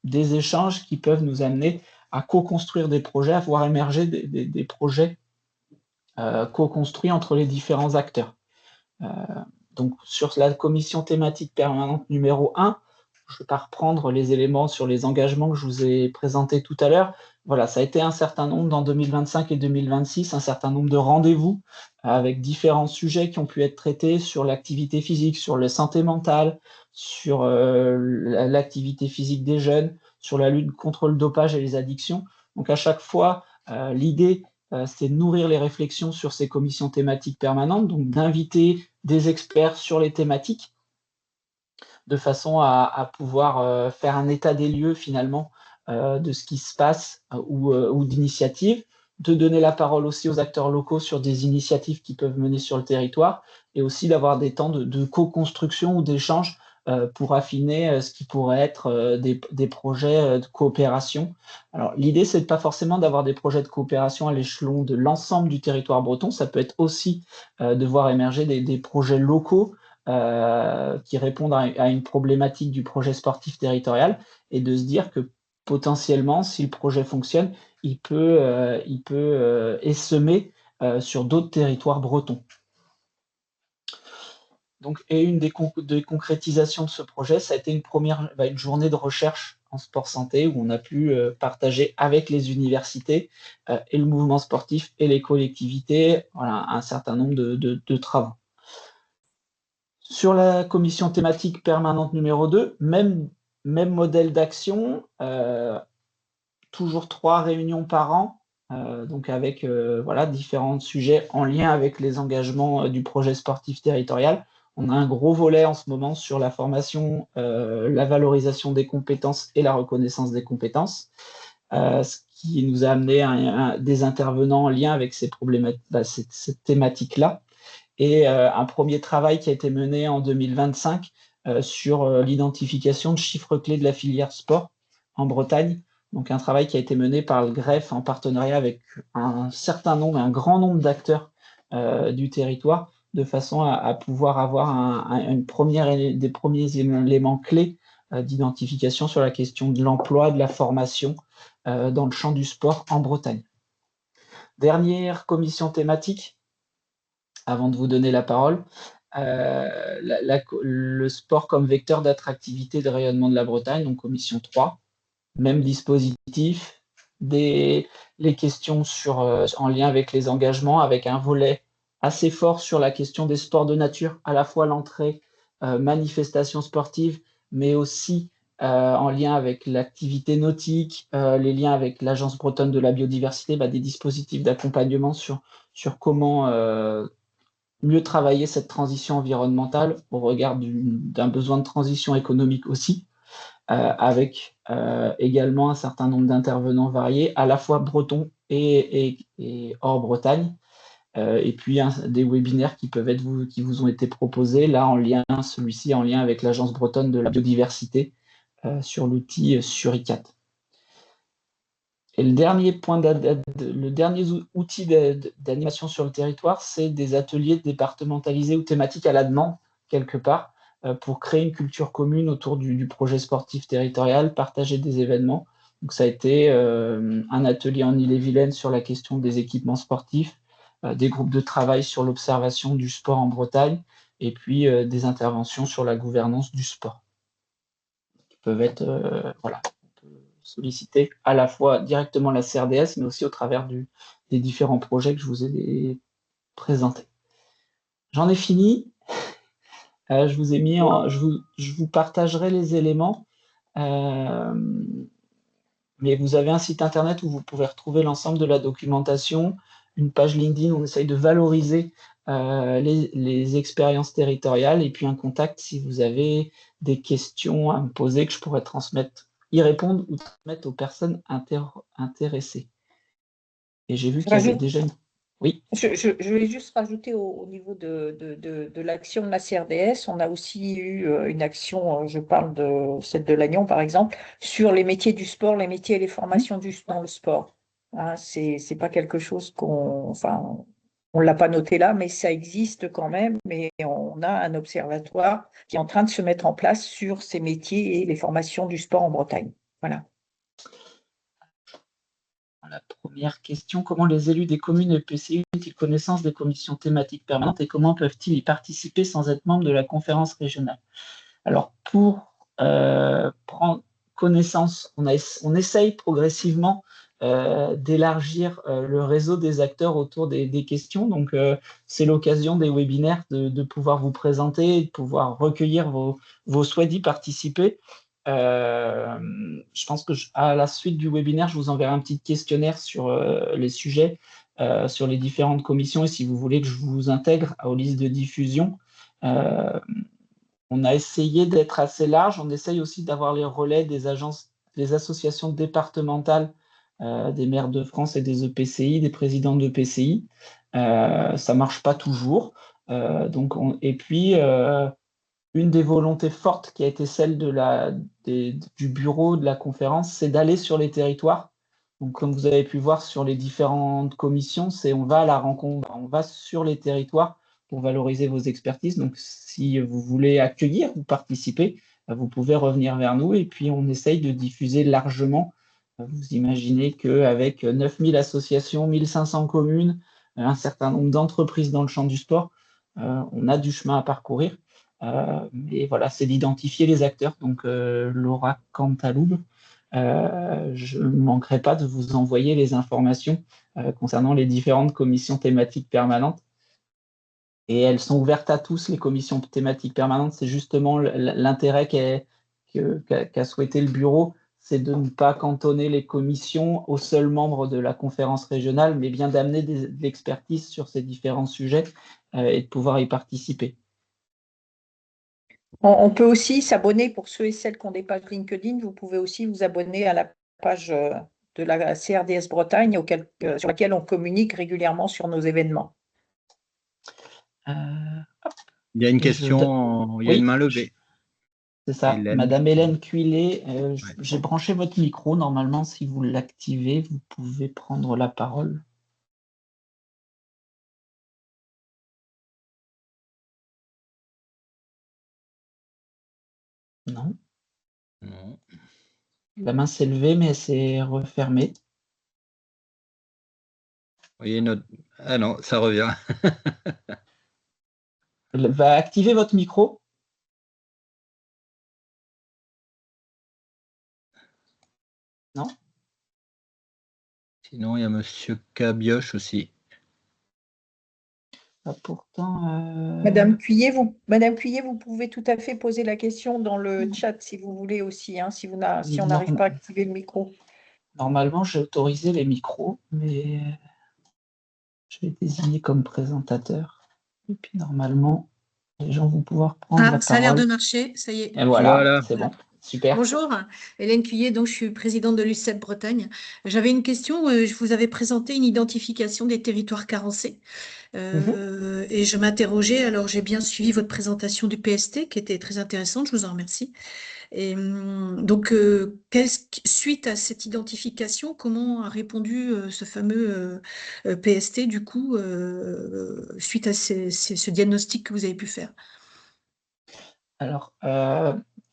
des échanges qui peuvent nous amener à co-construire des projets, à voir émerger des projets co-construits entre les différents acteurs. Donc, sur la commission thématique permanente numéro 1, je ne vais pas reprendre les éléments sur les engagements que je vous ai présentés tout à l'heure. Voilà, ça a été un certain nombre dans 2025 et 2026, un certain nombre de rendez-vous avec différents sujets qui ont pu être traités sur l'activité physique, sur la santé mentale, sur l'activité physique des jeunes, sur la lutte contre le dopage et les addictions. Donc, à chaque fois, l'idée, c'est de nourrir les réflexions sur ces commissions thématiques permanentes, donc d'inviter des experts sur les thématiques, de façon à pouvoir faire un état des lieux finalement de ce qui se passe ou d'initiatives, de donner la parole aussi aux acteurs locaux sur des initiatives qui peuvent mener sur le territoire, et aussi d'avoir des temps de co-construction ou d'échange pour affiner ce qui pourrait être des projets de coopération. Alors l'idée, c'est pas forcément d'avoir des projets de coopération à l'échelon de l'ensemble du territoire breton, ça peut être aussi de voir émerger des projets locaux qui répondent à une problématique du projet sportif territorial, et de se dire que potentiellement, si le projet fonctionne, il peut essaimer sur d'autres territoires bretons. Donc, et une des concrétisations de ce projet, ça a été une journée de recherche en sport santé où on a pu partager avec les universités et le mouvement sportif et les collectivités, voilà, un certain nombre de travaux. Sur la commission thématique permanente numéro 2, même modèle d'action, toujours 3 réunions par an, donc avec voilà, différents sujets en lien avec les engagements du projet sportif territorial, On a un gros volet en ce moment sur la formation, la valorisation des compétences et la reconnaissance des compétences, ce qui nous a amené des intervenants en lien avec ces problématiques, cette thématique-là. Et un premier travail qui a été mené en 2025 sur l'identification de chiffres clés de la filière sport en Bretagne. Donc un travail qui a été mené par le GREF en partenariat avec un grand nombre d'acteurs du territoire, de façon à pouvoir avoir des premiers éléments clés d'identification sur la question de l'emploi, de la formation dans le champ du sport en Bretagne. Dernière commission thématique, avant de vous donner la parole, le sport comme vecteur d'attractivité et de rayonnement de la Bretagne, donc commission 3, même dispositif, les questions en lien avec les engagements, avec un volet assez fort sur la question des sports de nature, à la fois l'entrée manifestation sportive, mais aussi en lien avec l'activité nautique, les liens avec l'Agence bretonne de la biodiversité, des dispositifs d'accompagnement sur comment mieux travailler cette transition environnementale au regard d'un besoin de transition économique aussi, avec également un certain nombre d'intervenants variés, à la fois bretons et hors Bretagne, et puis des webinaires qui vous ont été proposés, là celui-ci en lien avec l'Agence bretonne de la biodiversité sur l'outil Suricat. Et le dernier outil d'animation sur le territoire, c'est des ateliers départementalisés ou thématiques à la demande, quelque part, pour créer une culture commune autour du projet sportif territorial, partager des événements. Donc ça a été un atelier en Ille-et-Vilaine sur la question des équipements sportifs, des groupes de travail sur l'observation du sport en Bretagne, et puis des interventions sur la gouvernance du sport, qui peuvent être solliciter à la fois directement la CRDS, mais aussi au travers des différents projets que je vous ai présentés. J'en ai fini. Je vous partagerai les éléments, mais vous avez un site internet où vous pouvez retrouver l'ensemble de la documentation, une page LinkedIn où on essaye de valoriser les expériences territoriales, et puis un contact si vous avez des questions à me poser que je pourrais y répondre ou transmettre aux personnes intéressées. Et j'ai vu qu'il y avait déjà une... Oui. Je vais juste rajouter au niveau de l'action de la CRDS, on a aussi eu une action, je parle de celle de Lannion par exemple, sur les métiers du sport, les métiers et les formations dans le sport. Hein, c'est pas quelque chose on ne l'a pas noté là, mais ça existe quand même, mais on a un observatoire qui est en train de se mettre en place sur ces métiers et les formations du sport en Bretagne. Voilà. La première question, comment les élus des communes et PCI ont-ils connaissance des commissions thématiques permanentes et comment peuvent-ils y participer sans être membres de la conférence régionale? Alors, pour prendre connaissance, on essaye progressivement d'élargir le réseau des acteurs autour des questions. Donc, c'est l'occasion des webinaires de pouvoir vous présenter, de pouvoir recueillir vos souhaits d'y participer. Je pense que à la suite du webinaire, je vous enverrai un petit questionnaire sur les sujets, sur les différentes commissions, et si vous voulez que je vous intègre aux listes de diffusion. On a essayé d'être assez large, on essaye aussi d'avoir les relais des associations départementales, des maires de France et des EPCI, des présidents d'EPCI. Ça ne marche pas toujours. Et puis, une des volontés fortes qui a été celle du bureau de la conférence, c'est d'aller sur les territoires. Donc, comme vous avez pu voir sur les différentes commissions, on va à la rencontre, on va sur les territoires pour valoriser vos expertises. Donc, si vous voulez accueillir ou participer, vous pouvez revenir vers nous et puis on essaye de diffuser largement. Vous imaginez qu'avec 9000 associations, 1500 communes, un certain nombre d'entreprises dans le champ du sport, on a du chemin à parcourir. Mais voilà, c'est d'identifier les acteurs. Donc, Laura Cantaloub, je ne manquerai pas de vous envoyer les informations concernant les différentes commissions thématiques permanentes. Et elles sont ouvertes à tous, les commissions thématiques permanentes. C'est justement l'intérêt qu'a souhaité le bureau, c'est de ne pas cantonner les commissions aux seuls membres de la conférence régionale, mais bien d'amener de l'expertise sur ces différents sujets et de pouvoir y participer. On peut aussi s'abonner, pour ceux et celles qui ont des pages LinkedIn, vous pouvez aussi vous abonner à la page de la CRDS Bretagne sur laquelle on communique régulièrement sur nos événements. Euh, Il y a une Et je question, il y a Oui. une main levée. C'est ça, Hélène. Madame Hélène Cuillet, Ouais. j'ai branché votre micro. Normalement, si vous l'activez, vous pouvez prendre la parole. Non, Non. la main s'est levée, mais elle s'est refermée. Oui, ah non, ça revient. Elle va activer votre micro. Non. Sinon, il y a Monsieur Cabioche aussi. Ah, pourtant. Madame Cuillet, vous pouvez tout à fait poser la question dans le chat si vous voulez aussi, hein, si on n'arrive pas à activer le micro. Normalement, j'ai autorisé les micros, mais je vais désigner comme présentateur. Et puis, normalement, les gens vont pouvoir prendre la parole. Ça a l'air de marcher, ça y est. Et voilà, Voilà. c'est bon. Super. Bonjour, Hélène Cuillet, donc je suis présidente de l'UCEP Bretagne. J'avais une question, je vous avais présenté une identification des territoires carencés et je m'interrogeais, alors j'ai bien suivi votre présentation du PST qui était très intéressante, je vous en remercie. Et donc, suite à cette identification, comment a répondu ce fameux PST du coup, suite à ce diagnostic que vous avez pu faire? Alors,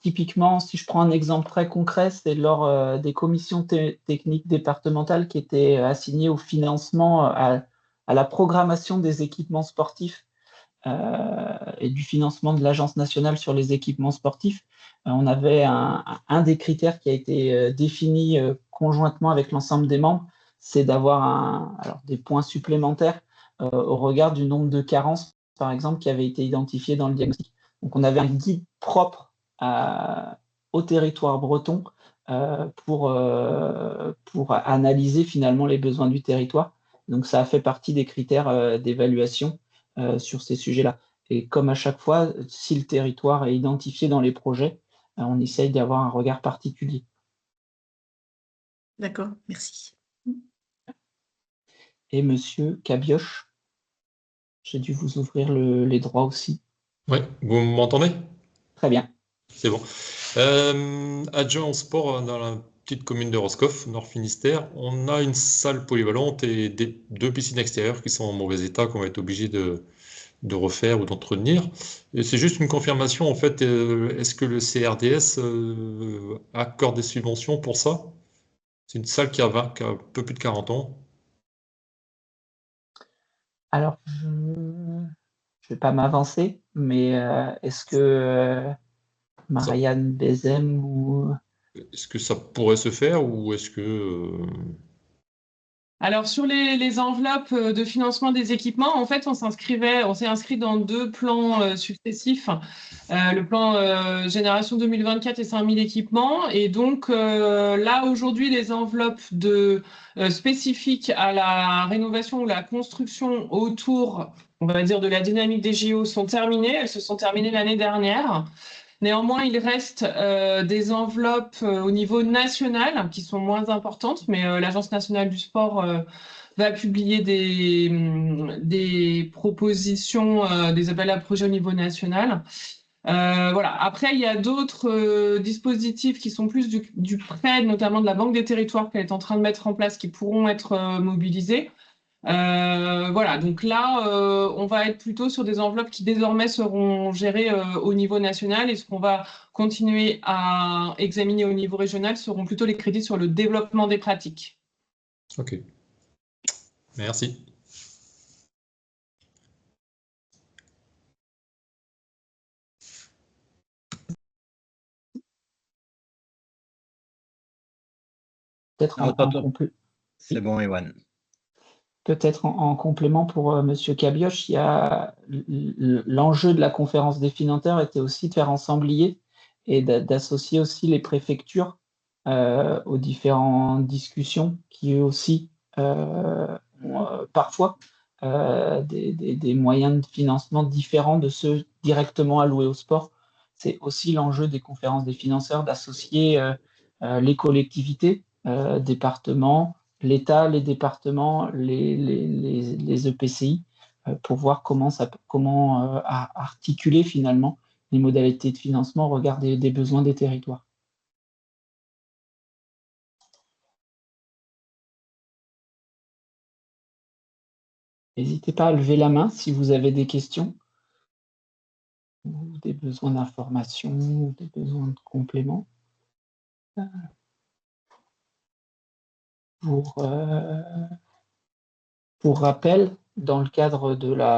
typiquement, si je prends un exemple très concret, c'est lors des commissions techniques départementales qui étaient assignées au financement, à la programmation des équipements sportifs et du financement de l'Agence nationale sur les équipements sportifs. On avait un des critères qui a été défini conjointement avec l'ensemble des membres, c'est d'avoir des points supplémentaires au regard du nombre de carences, par exemple, qui avaient été identifiées dans le diagnostic. Donc, on avait un guide propre au territoire breton pour analyser finalement les besoins du territoire. Donc, ça a fait partie des critères d'évaluation sur ces sujets-là. Et comme à chaque fois, si le territoire est identifié dans les projets, on essaye d'avoir un regard particulier. D'accord, merci. Et Monsieur Cabioche, j'ai dû vous ouvrir les droits aussi. Oui, vous m'entendez? Très bien. C'est bon. Adjoint au sport dans la petite commune de Roscoff, Nord Finistère, on a une salle polyvalente et deux piscines extérieures qui sont en mauvais état, qu'on va être obligé de refaire ou d'entretenir. Et c'est juste une confirmation, en fait, est-ce que le CRDS accorde des subventions pour ça? C'est une salle qui a un peu plus de 40 ans. Alors, je ne vais pas m'avancer, mais est-ce que Marianne Bézem ou... Est-ce que ça pourrait se faire ou est-ce que... Alors, sur les enveloppes de financement des équipements, en fait, on s'est inscrit dans deux plans successifs. Le plan Génération 2024 et 5000 équipements. Et donc, là, aujourd'hui, les enveloppes spécifiques à la rénovation ou la construction autour, on va dire, de la dynamique des JO sont terminées. Elles se sont terminées l'année dernière. Néanmoins, il reste des enveloppes au niveau national qui sont moins importantes, mais l'Agence nationale du sport va publier des propositions, des appels à projets au niveau national. Voilà. Après, il y a d'autres dispositifs qui sont plus du prêt, notamment de la Banque des territoires qu'elle est en train de mettre en place, qui pourront être mobilisés. Voilà, donc là, on va être plutôt sur des enveloppes qui désormais seront gérées au niveau national, et ce qu'on va continuer à examiner au niveau régional seront plutôt les crédits sur le développement des pratiques. Ok. Merci. Peut-être C'est bon, Ewan. Peut-être en complément pour Monsieur Cabioche, il y a l'enjeu de la conférence des financeurs était aussi de faire ensemblier et d'associer aussi les préfectures aux différentes discussions qui eux aussi ont parfois des moyens de financement différents de ceux directement alloués au sport. c'est aussi l'enjeu des conférences des financeurs d'associer les collectivités, départements, l'État, les départements, les EPCI, pour voir comment articuler finalement les modalités de financement au regard des besoins des territoires. N'hésitez pas à lever la main si vous avez des questions ou des besoins d'information ou des besoins de compléments. Pour rappel, dans le cadre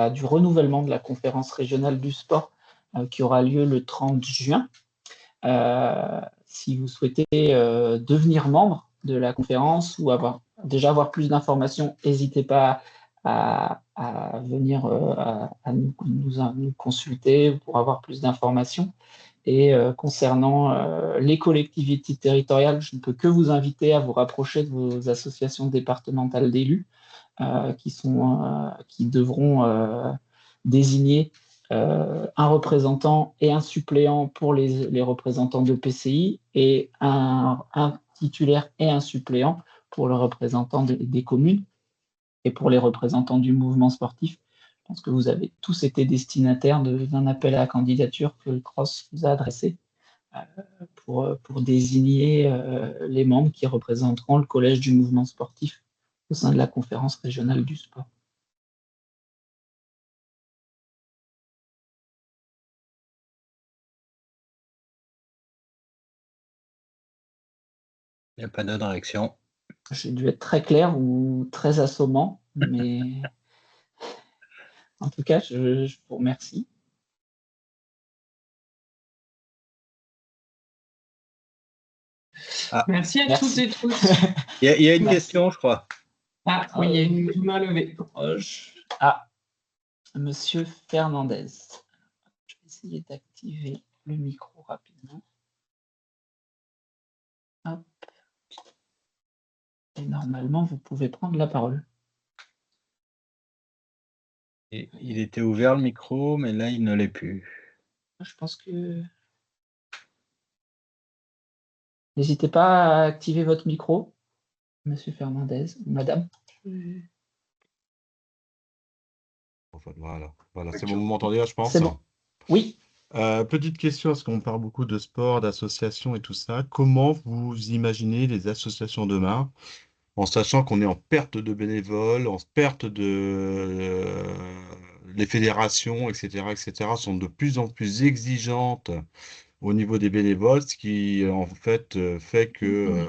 du renouvellement de la conférence régionale du sport qui aura lieu le 30 juin, si vous souhaitez devenir membre de la conférence ou avoir plus d'informations, n'hésitez pas à venir à nous consulter pour avoir plus d'informations. Et concernant les collectivités territoriales, je ne peux que vous inviter à vous rapprocher de vos associations départementales d'élus qui devront désigner un représentant et un suppléant pour les représentants de PCI et un titulaire et un suppléant pour le représentant des communes et pour les représentants du mouvement sportif. Je pense que vous avez tous été destinataires d'un appel à la candidature que le CROSS vous a adressé pour désigner les membres qui représenteront le collège du mouvement sportif au sein de la conférence régionale du sport. Il n'y a pas d'autre réaction. J'ai dû être très clair ou très assommant, mais en tout cas, je vous remercie. Merci à toutes et tous. Il y a une question, je crois. Ah oui, il y a une main levée. Monsieur Fernandez. Je vais essayer d'activer le micro rapidement. Hop. Et normalement, vous pouvez prendre la parole. Et il était ouvert le micro, mais là, il ne l'est plus. Je pense que... N'hésitez pas à activer votre micro, Monsieur Fernandez, Madame. Voilà. C'est bon, vous m'entendez là, je pense. C'est bon. Oui. Petite question, parce qu'on parle beaucoup de sport, d'associations et tout ça. Comment vous imaginez les associations demain, en sachant qu'on est en perte de bénévoles, en perte de... les fédérations, etc., sont de plus en plus exigeantes au niveau des bénévoles, ce qui en fait fait que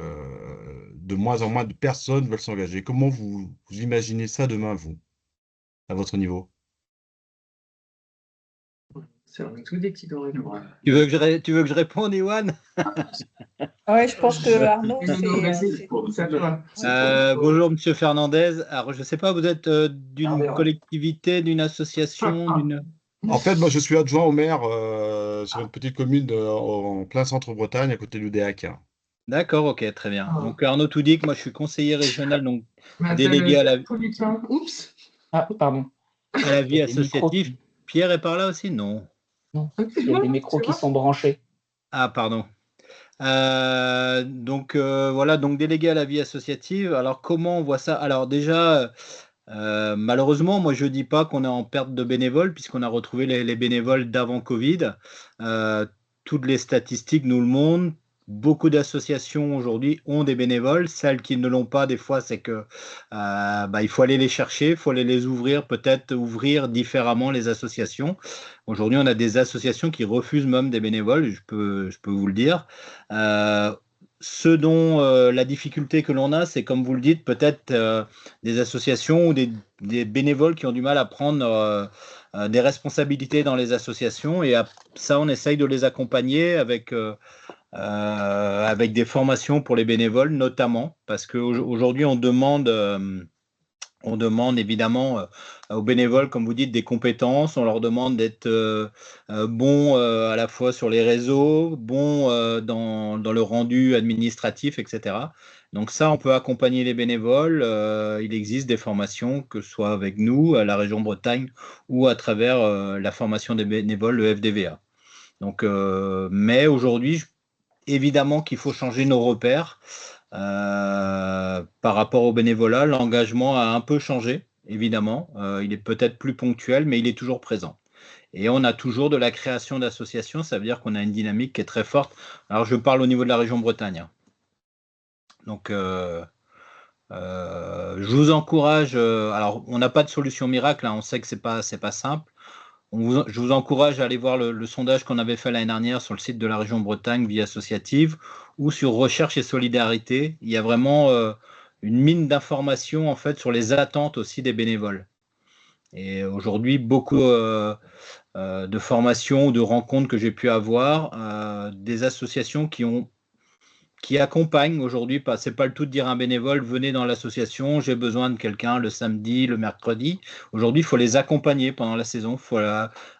de moins en moins de personnes veulent s'engager. Comment vous imaginez ça demain, vous, à votre niveau? Tu veux que je réponde, Iwan? Oui, je pense que Arnaud, bonjour, Monsieur Fernandez. Alors, je ne sais pas, vous êtes d'une collectivité, d'une association, d'une... En fait, moi, je suis adjoint au maire sur une petite commune en plein centre-Bretagne, à côté de l'UDEAC. D'accord, ok, très bien. Donc, Arnaud Toudic, moi, je suis conseiller régional, donc délégué à la... Oups. Ah, pardon. À la vie associative. Pierre est par là aussi? Non. Non, il y a des micros qui sont branchés. Ah, pardon. Donc, voilà, donc délégué à la vie associative. Alors, comment on voit ça? Alors, déjà... malheureusement, moi je dis pas qu'on est en perte de bénévoles puisqu'on a retrouvé les bénévoles d'avant Covid. Toutes les statistiques nous le montrent. Beaucoup d'associations aujourd'hui ont des bénévoles. Celles qui ne l'ont pas, des fois, c'est que il faut aller les chercher, il faut aller les ouvrir, peut-être ouvrir différemment les associations. Aujourd'hui, on a des associations qui refusent même des bénévoles, je peux vous le dire. Ce dont la difficulté que l'on a, c'est comme vous le dites, peut-être des associations ou des bénévoles qui ont du mal à prendre des responsabilités dans les associations, et ça, on essaye de les accompagner avec des formations pour les bénévoles, notamment, parce qu'aujourd'hui, on demande évidemment aux bénévoles, comme vous dites, des compétences. On leur demande d'être bons à la fois sur les réseaux, bons dans le rendu administratif, etc. Donc ça, on peut accompagner les bénévoles. Il existe des formations, que ce soit avec nous, à la région Bretagne, ou à travers la formation des bénévoles, le FDVA. Donc, mais aujourd'hui, évidemment qu'il faut changer nos repères par rapport au bénévolat. L'engagement a un peu changé, évidemment. Il est peut-être plus ponctuel, mais il est toujours présent. Et on a toujours de la création d'associations, ça veut dire qu'on a une dynamique qui est très forte. Alors, je parle au niveau de la région Bretagne. Donc, je vous encourage, alors on n'a pas de solution miracle, hein, on sait que c'est pas simple. Je vous encourage à aller voir le sondage qu'on avait fait l'année dernière sur le site de la région Bretagne, Vie Associative, ou sur Recherche et Solidarité. Il y a vraiment une mine d'informations en fait sur les attentes aussi des bénévoles. Et aujourd'hui, beaucoup de formations ou de rencontres que j'ai pu avoir, des associations qui accompagnent aujourd'hui, c'est pas le tout de dire à un bénévole, venez dans l'association, j'ai besoin de quelqu'un le samedi, le mercredi. Aujourd'hui, il faut les accompagner pendant la saison.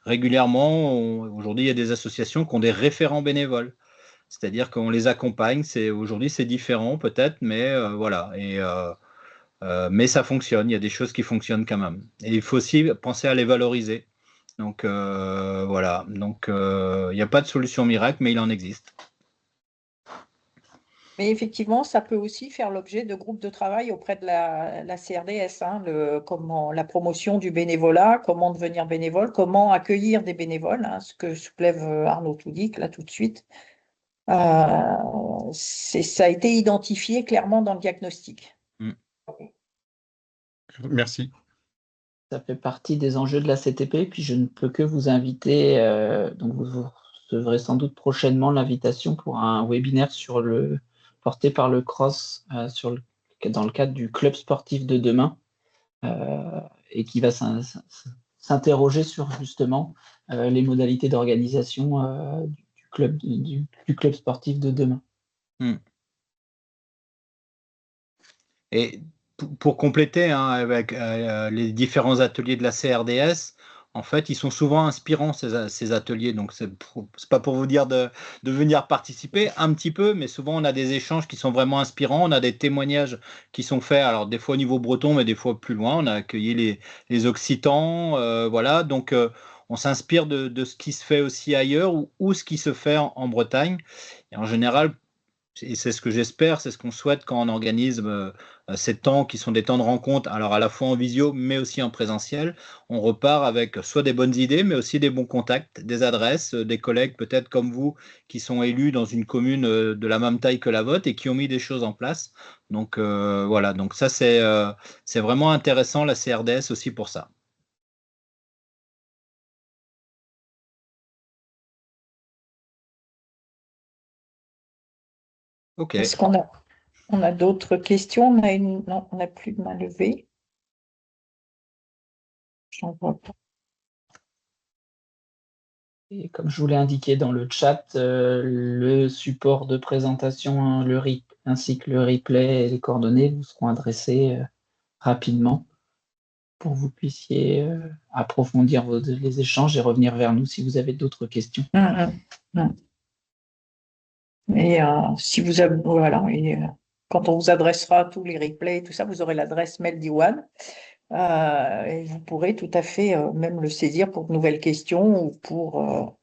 Régulièrement, aujourd'hui, il y a des associations qui ont des référents bénévoles. C'est-à-dire qu'on les accompagne. Aujourd'hui, c'est différent peut-être, mais voilà. Mais ça fonctionne. Il y a des choses qui fonctionnent quand même. Et il faut aussi penser à les valoriser. Donc voilà. Donc il n'y a pas de solution miracle, mais il en existe. Mais effectivement, ça peut aussi faire l'objet de groupes de travail auprès de la CRDS, hein, comment la promotion du bénévolat, comment devenir bénévole, comment accueillir des bénévoles, hein, ce que soulève Arnaud Toudic là tout de suite. Ça a été identifié clairement dans le diagnostic. Merci. Ça fait partie des enjeux de la CTP, puis je ne peux que vous inviter, donc vous recevrez sans doute prochainement l'invitation pour un webinaire porté par le CROSS dans le cadre du club sportif de demain, et qui va s'interroger sur justement les modalités d'organisation du club sportif de demain. Et pour compléter, hein, avec les différents ateliers de la CRDS, en fait, ils sont souvent inspirants, ces ateliers. Donc, c'est pas pour vous dire de venir participer un petit peu, mais souvent, on a des échanges qui sont vraiment inspirants. On a des témoignages qui sont faits, alors des fois au niveau breton, mais des fois plus loin. On a accueilli les Occitans, voilà. Donc, on s'inspire de ce qui se fait aussi ailleurs ou ce qui se fait en Bretagne. Et en général, et c'est ce que j'espère, c'est ce qu'on souhaite quand on organise ces temps qui sont des temps de rencontre, alors à la fois en visio, mais aussi en présentiel. On repart avec soit des bonnes idées, mais aussi des bons contacts, des adresses, des collègues peut-être comme vous qui sont élus dans une commune de la même taille que la vôtre et qui ont mis des choses en place. Donc voilà, donc ça c'est vraiment intéressant, la CRDS aussi pour ça. Ok. Est-ce qu'on a d'autres questions? Non, on n'a plus de main levée. J'en vois pas. Et comme je vous l'ai indiqué dans le chat, le support de présentation, hein, ainsi que le replay et les coordonnées vous seront adressés rapidement pour que vous puissiez approfondir les échanges et revenir vers nous si vous avez d'autres questions. Et si vous avez, voilà, quand on vous adressera tous les replays, tout ça, vous aurez l'adresse mail d'Iwan. Et vous pourrez tout à fait même le saisir pour de nouvelles questions ou pour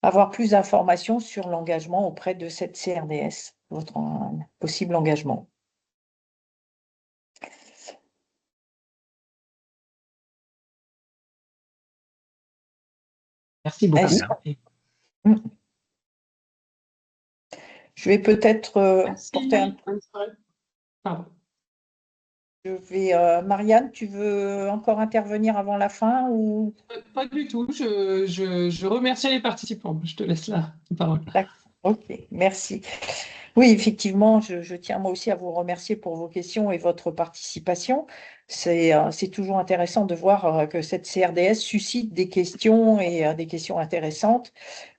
avoir plus d'informations sur l'engagement auprès de cette CRDS, votre possible engagement. Merci beaucoup. Je vais peut-être porter un... Pardon. Marianne, tu veux encore intervenir avant la fin ou... Pas du tout. Je remercie les participants. Je te laisse la parole. D'accord. Ok, merci. Oui, effectivement, je tiens moi aussi à vous remercier pour vos questions et votre participation. C'est toujours intéressant de voir que cette CRDS suscite des questions et des questions intéressantes.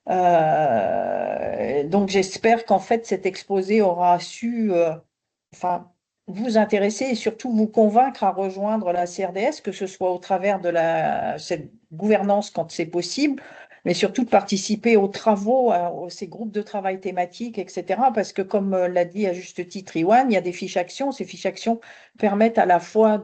Donc, j'espère qu'en fait, cet exposé aura su vous intéresser et surtout vous convaincre à rejoindre la CRDS, que ce soit au travers de cette gouvernance quand c'est possible, mais surtout de participer aux travaux, ces groupes de travail thématiques, etc. Parce que comme l'a dit à juste titre Iwan, il y a des fiches actions. Ces fiches actions permettent à la fois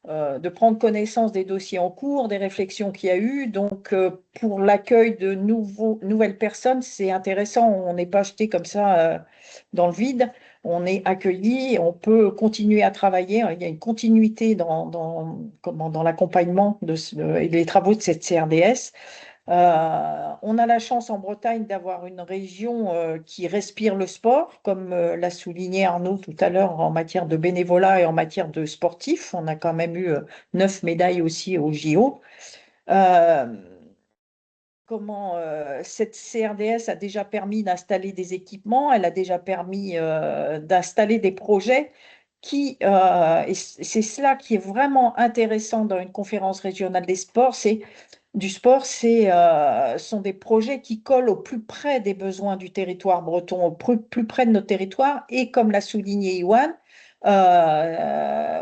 de prendre connaissance des dossiers en cours, des réflexions qu'il y a eu. Donc, pour l'accueil de nouvelles personnes, c'est intéressant. On n'est pas jeté comme ça dans le vide. On est accueilli, on peut continuer à travailler. Il y a une continuité dans l'accompagnement et les travaux de cette CRDS. On a la chance en Bretagne d'avoir une région qui respire le sport, comme l'a souligné Arnaud tout à l'heure en matière de bénévolat et en matière de sportifs. On a quand même eu 9 médailles aussi au JO. Cette CRDS a déjà permis d'installer des équipements, elle a déjà permis d'installer des projets et c'est cela qui est vraiment intéressant dans une conférence régionale des sports, sont des projets qui collent au plus près des besoins du territoire breton, au plus près de notre territoire, et comme l'a souligné Iwan,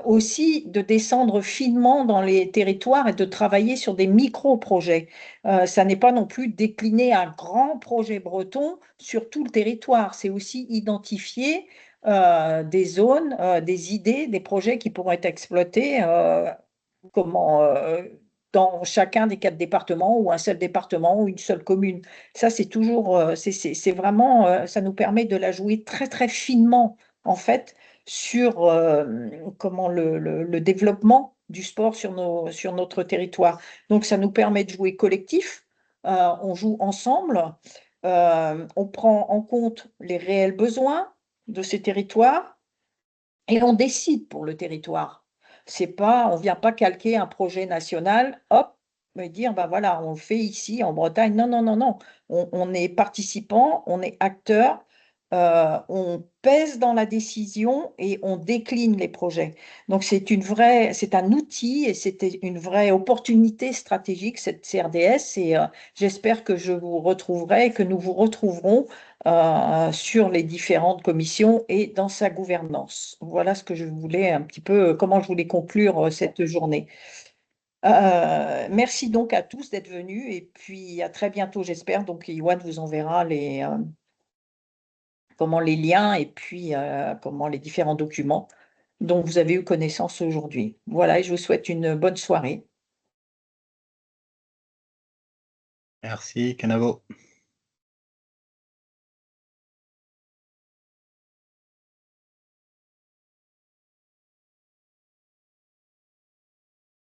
aussi de descendre finement dans les territoires et de travailler sur des micro-projets. Ça n'est pas non plus décliner un grand projet breton sur tout le territoire, c'est aussi identifier des zones, des idées, des projets qui pourront être exploités dans chacun des 4 départements ou un seul département ou une seule commune. Ça, c'est toujours, c'est vraiment, ça nous permet de la jouer très, très finement, en fait, sur le développement du sport sur notre territoire. Donc, ça nous permet de jouer collectif, on joue ensemble, on prend en compte les réels besoins de ces territoires et on décide pour le territoire. On ne vient pas calquer un projet national, hop, et dire, ben voilà, on le fait ici en Bretagne. Non, non, non, non. On est participant, on est acteur, on pèse dans la décision et on décline les projets. Donc, c'est un outil et c'était une vraie opportunité stratégique, cette CRDS. Et j'espère que je vous retrouverai et que nous vous retrouverons sur les différentes commissions et dans sa gouvernance. Voilà ce que je voulais un petit peu, comment je voulais conclure cette journée. Merci donc à tous d'être venus et puis à très bientôt, j'espère. Donc, Iwan vous enverra comment les liens et puis comment les différents documents dont vous avez eu connaissance aujourd'hui. Voilà, et je vous souhaite une bonne soirée. Merci, Canavo.